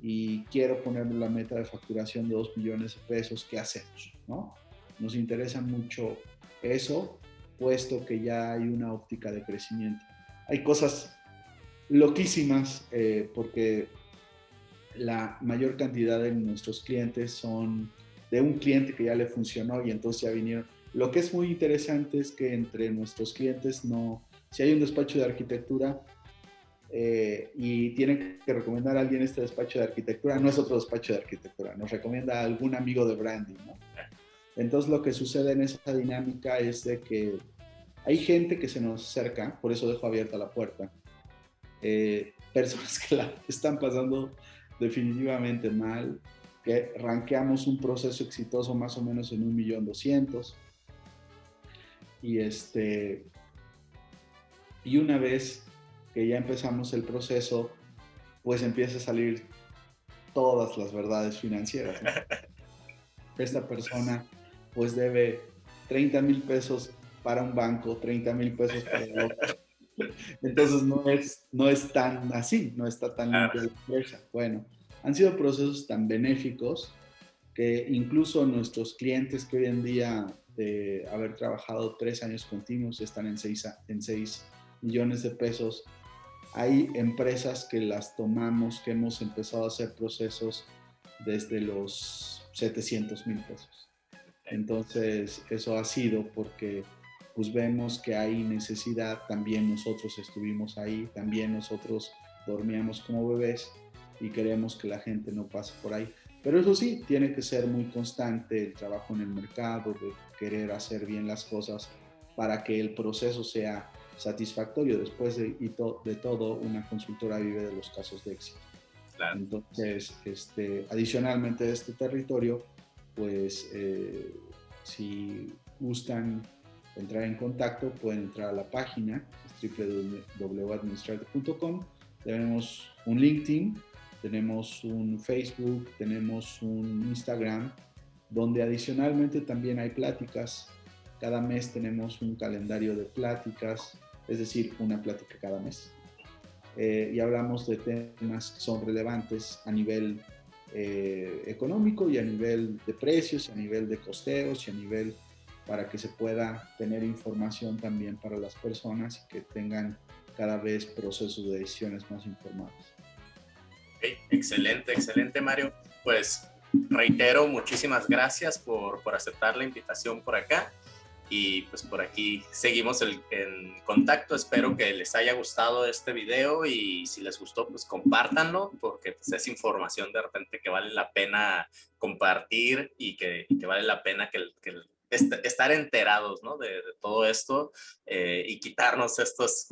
y quiero ponerme la meta de facturación de 2 millones de pesos, ¿qué hacemos? ¿No? Nos interesa mucho eso, puesto que ya hay una óptica de crecimiento. Hay cosas loquísimas porque la mayor cantidad de nuestros clientes son de un cliente que ya le funcionó y entonces ya vinieron. Lo que es muy interesante es que entre nuestros clientes si hay un despacho de arquitectura y tienen que recomendar a alguien este despacho de arquitectura, no es otro despacho de arquitectura, nos recomienda a algún amigo de branding, ¿no? Entonces lo que sucede en esa dinámica es de que hay gente que se nos acerca, por eso dejo abierta la puerta, personas que la están pasando definitivamente mal, que rankeamos un proceso exitoso más o menos en 1.200.000 y una vez que ya empezamos el proceso, pues empieza a salir todas las verdades financieras, ¿no? Esta persona pues debe 30,000 pesos para un banco, 30,000 pesos para el otro. Entonces no es tan así, no está tan limpia la empresa. Bueno, han sido procesos tan benéficos que incluso nuestros clientes que hoy en día de haber trabajado 3 años continuos están en 6 millones de pesos. Hay empresas que las tomamos, que hemos empezado a hacer procesos desde los 700,000 pesos. Entonces, eso ha sido porque pues vemos que hay necesidad, también nosotros estuvimos ahí, también nosotros dormíamos como bebés y queremos que la gente no pase por ahí. Pero eso sí, tiene que ser muy constante el trabajo en el mercado, de querer hacer bien las cosas para que el proceso sea satisfactorio. Después de todo, una consultora vive de los casos de éxito. Claro. Entonces, adicionalmente a este territorio, pues si gustan entrar en contacto, pueden entrar a la página www.administrarte.com. Tenemos un LinkedIn, tenemos un Facebook, tenemos un Instagram, donde adicionalmente también hay pláticas. Cada mes tenemos un calendario de pláticas, es decir, una plática cada mes. Y hablamos de temas que son relevantes a nivel económico y a nivel de precios, y a nivel de costeos y a nivel para que se pueda tener información también para las personas y que tengan cada vez procesos de decisiones más informados. Okay, excelente, excelente, Mario. Pues reitero, muchísimas gracias por aceptar la invitación por acá. Y pues por aquí seguimos en contacto. Espero que les haya gustado este video y si les gustó, pues compártanlo, porque pues, es información de repente que vale la pena compartir y que vale la pena que estar enterados, ¿no? de todo esto y quitarnos estos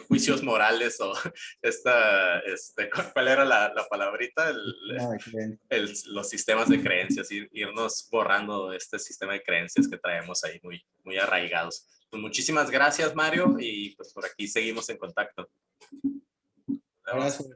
juicios morales o ¿cuál era la palabrita? Los sistemas de creencias, irnos borrando este sistema de creencias que traemos ahí muy, muy arraigados. Pues muchísimas gracias, Mario, y pues por aquí seguimos en contacto. Gracias.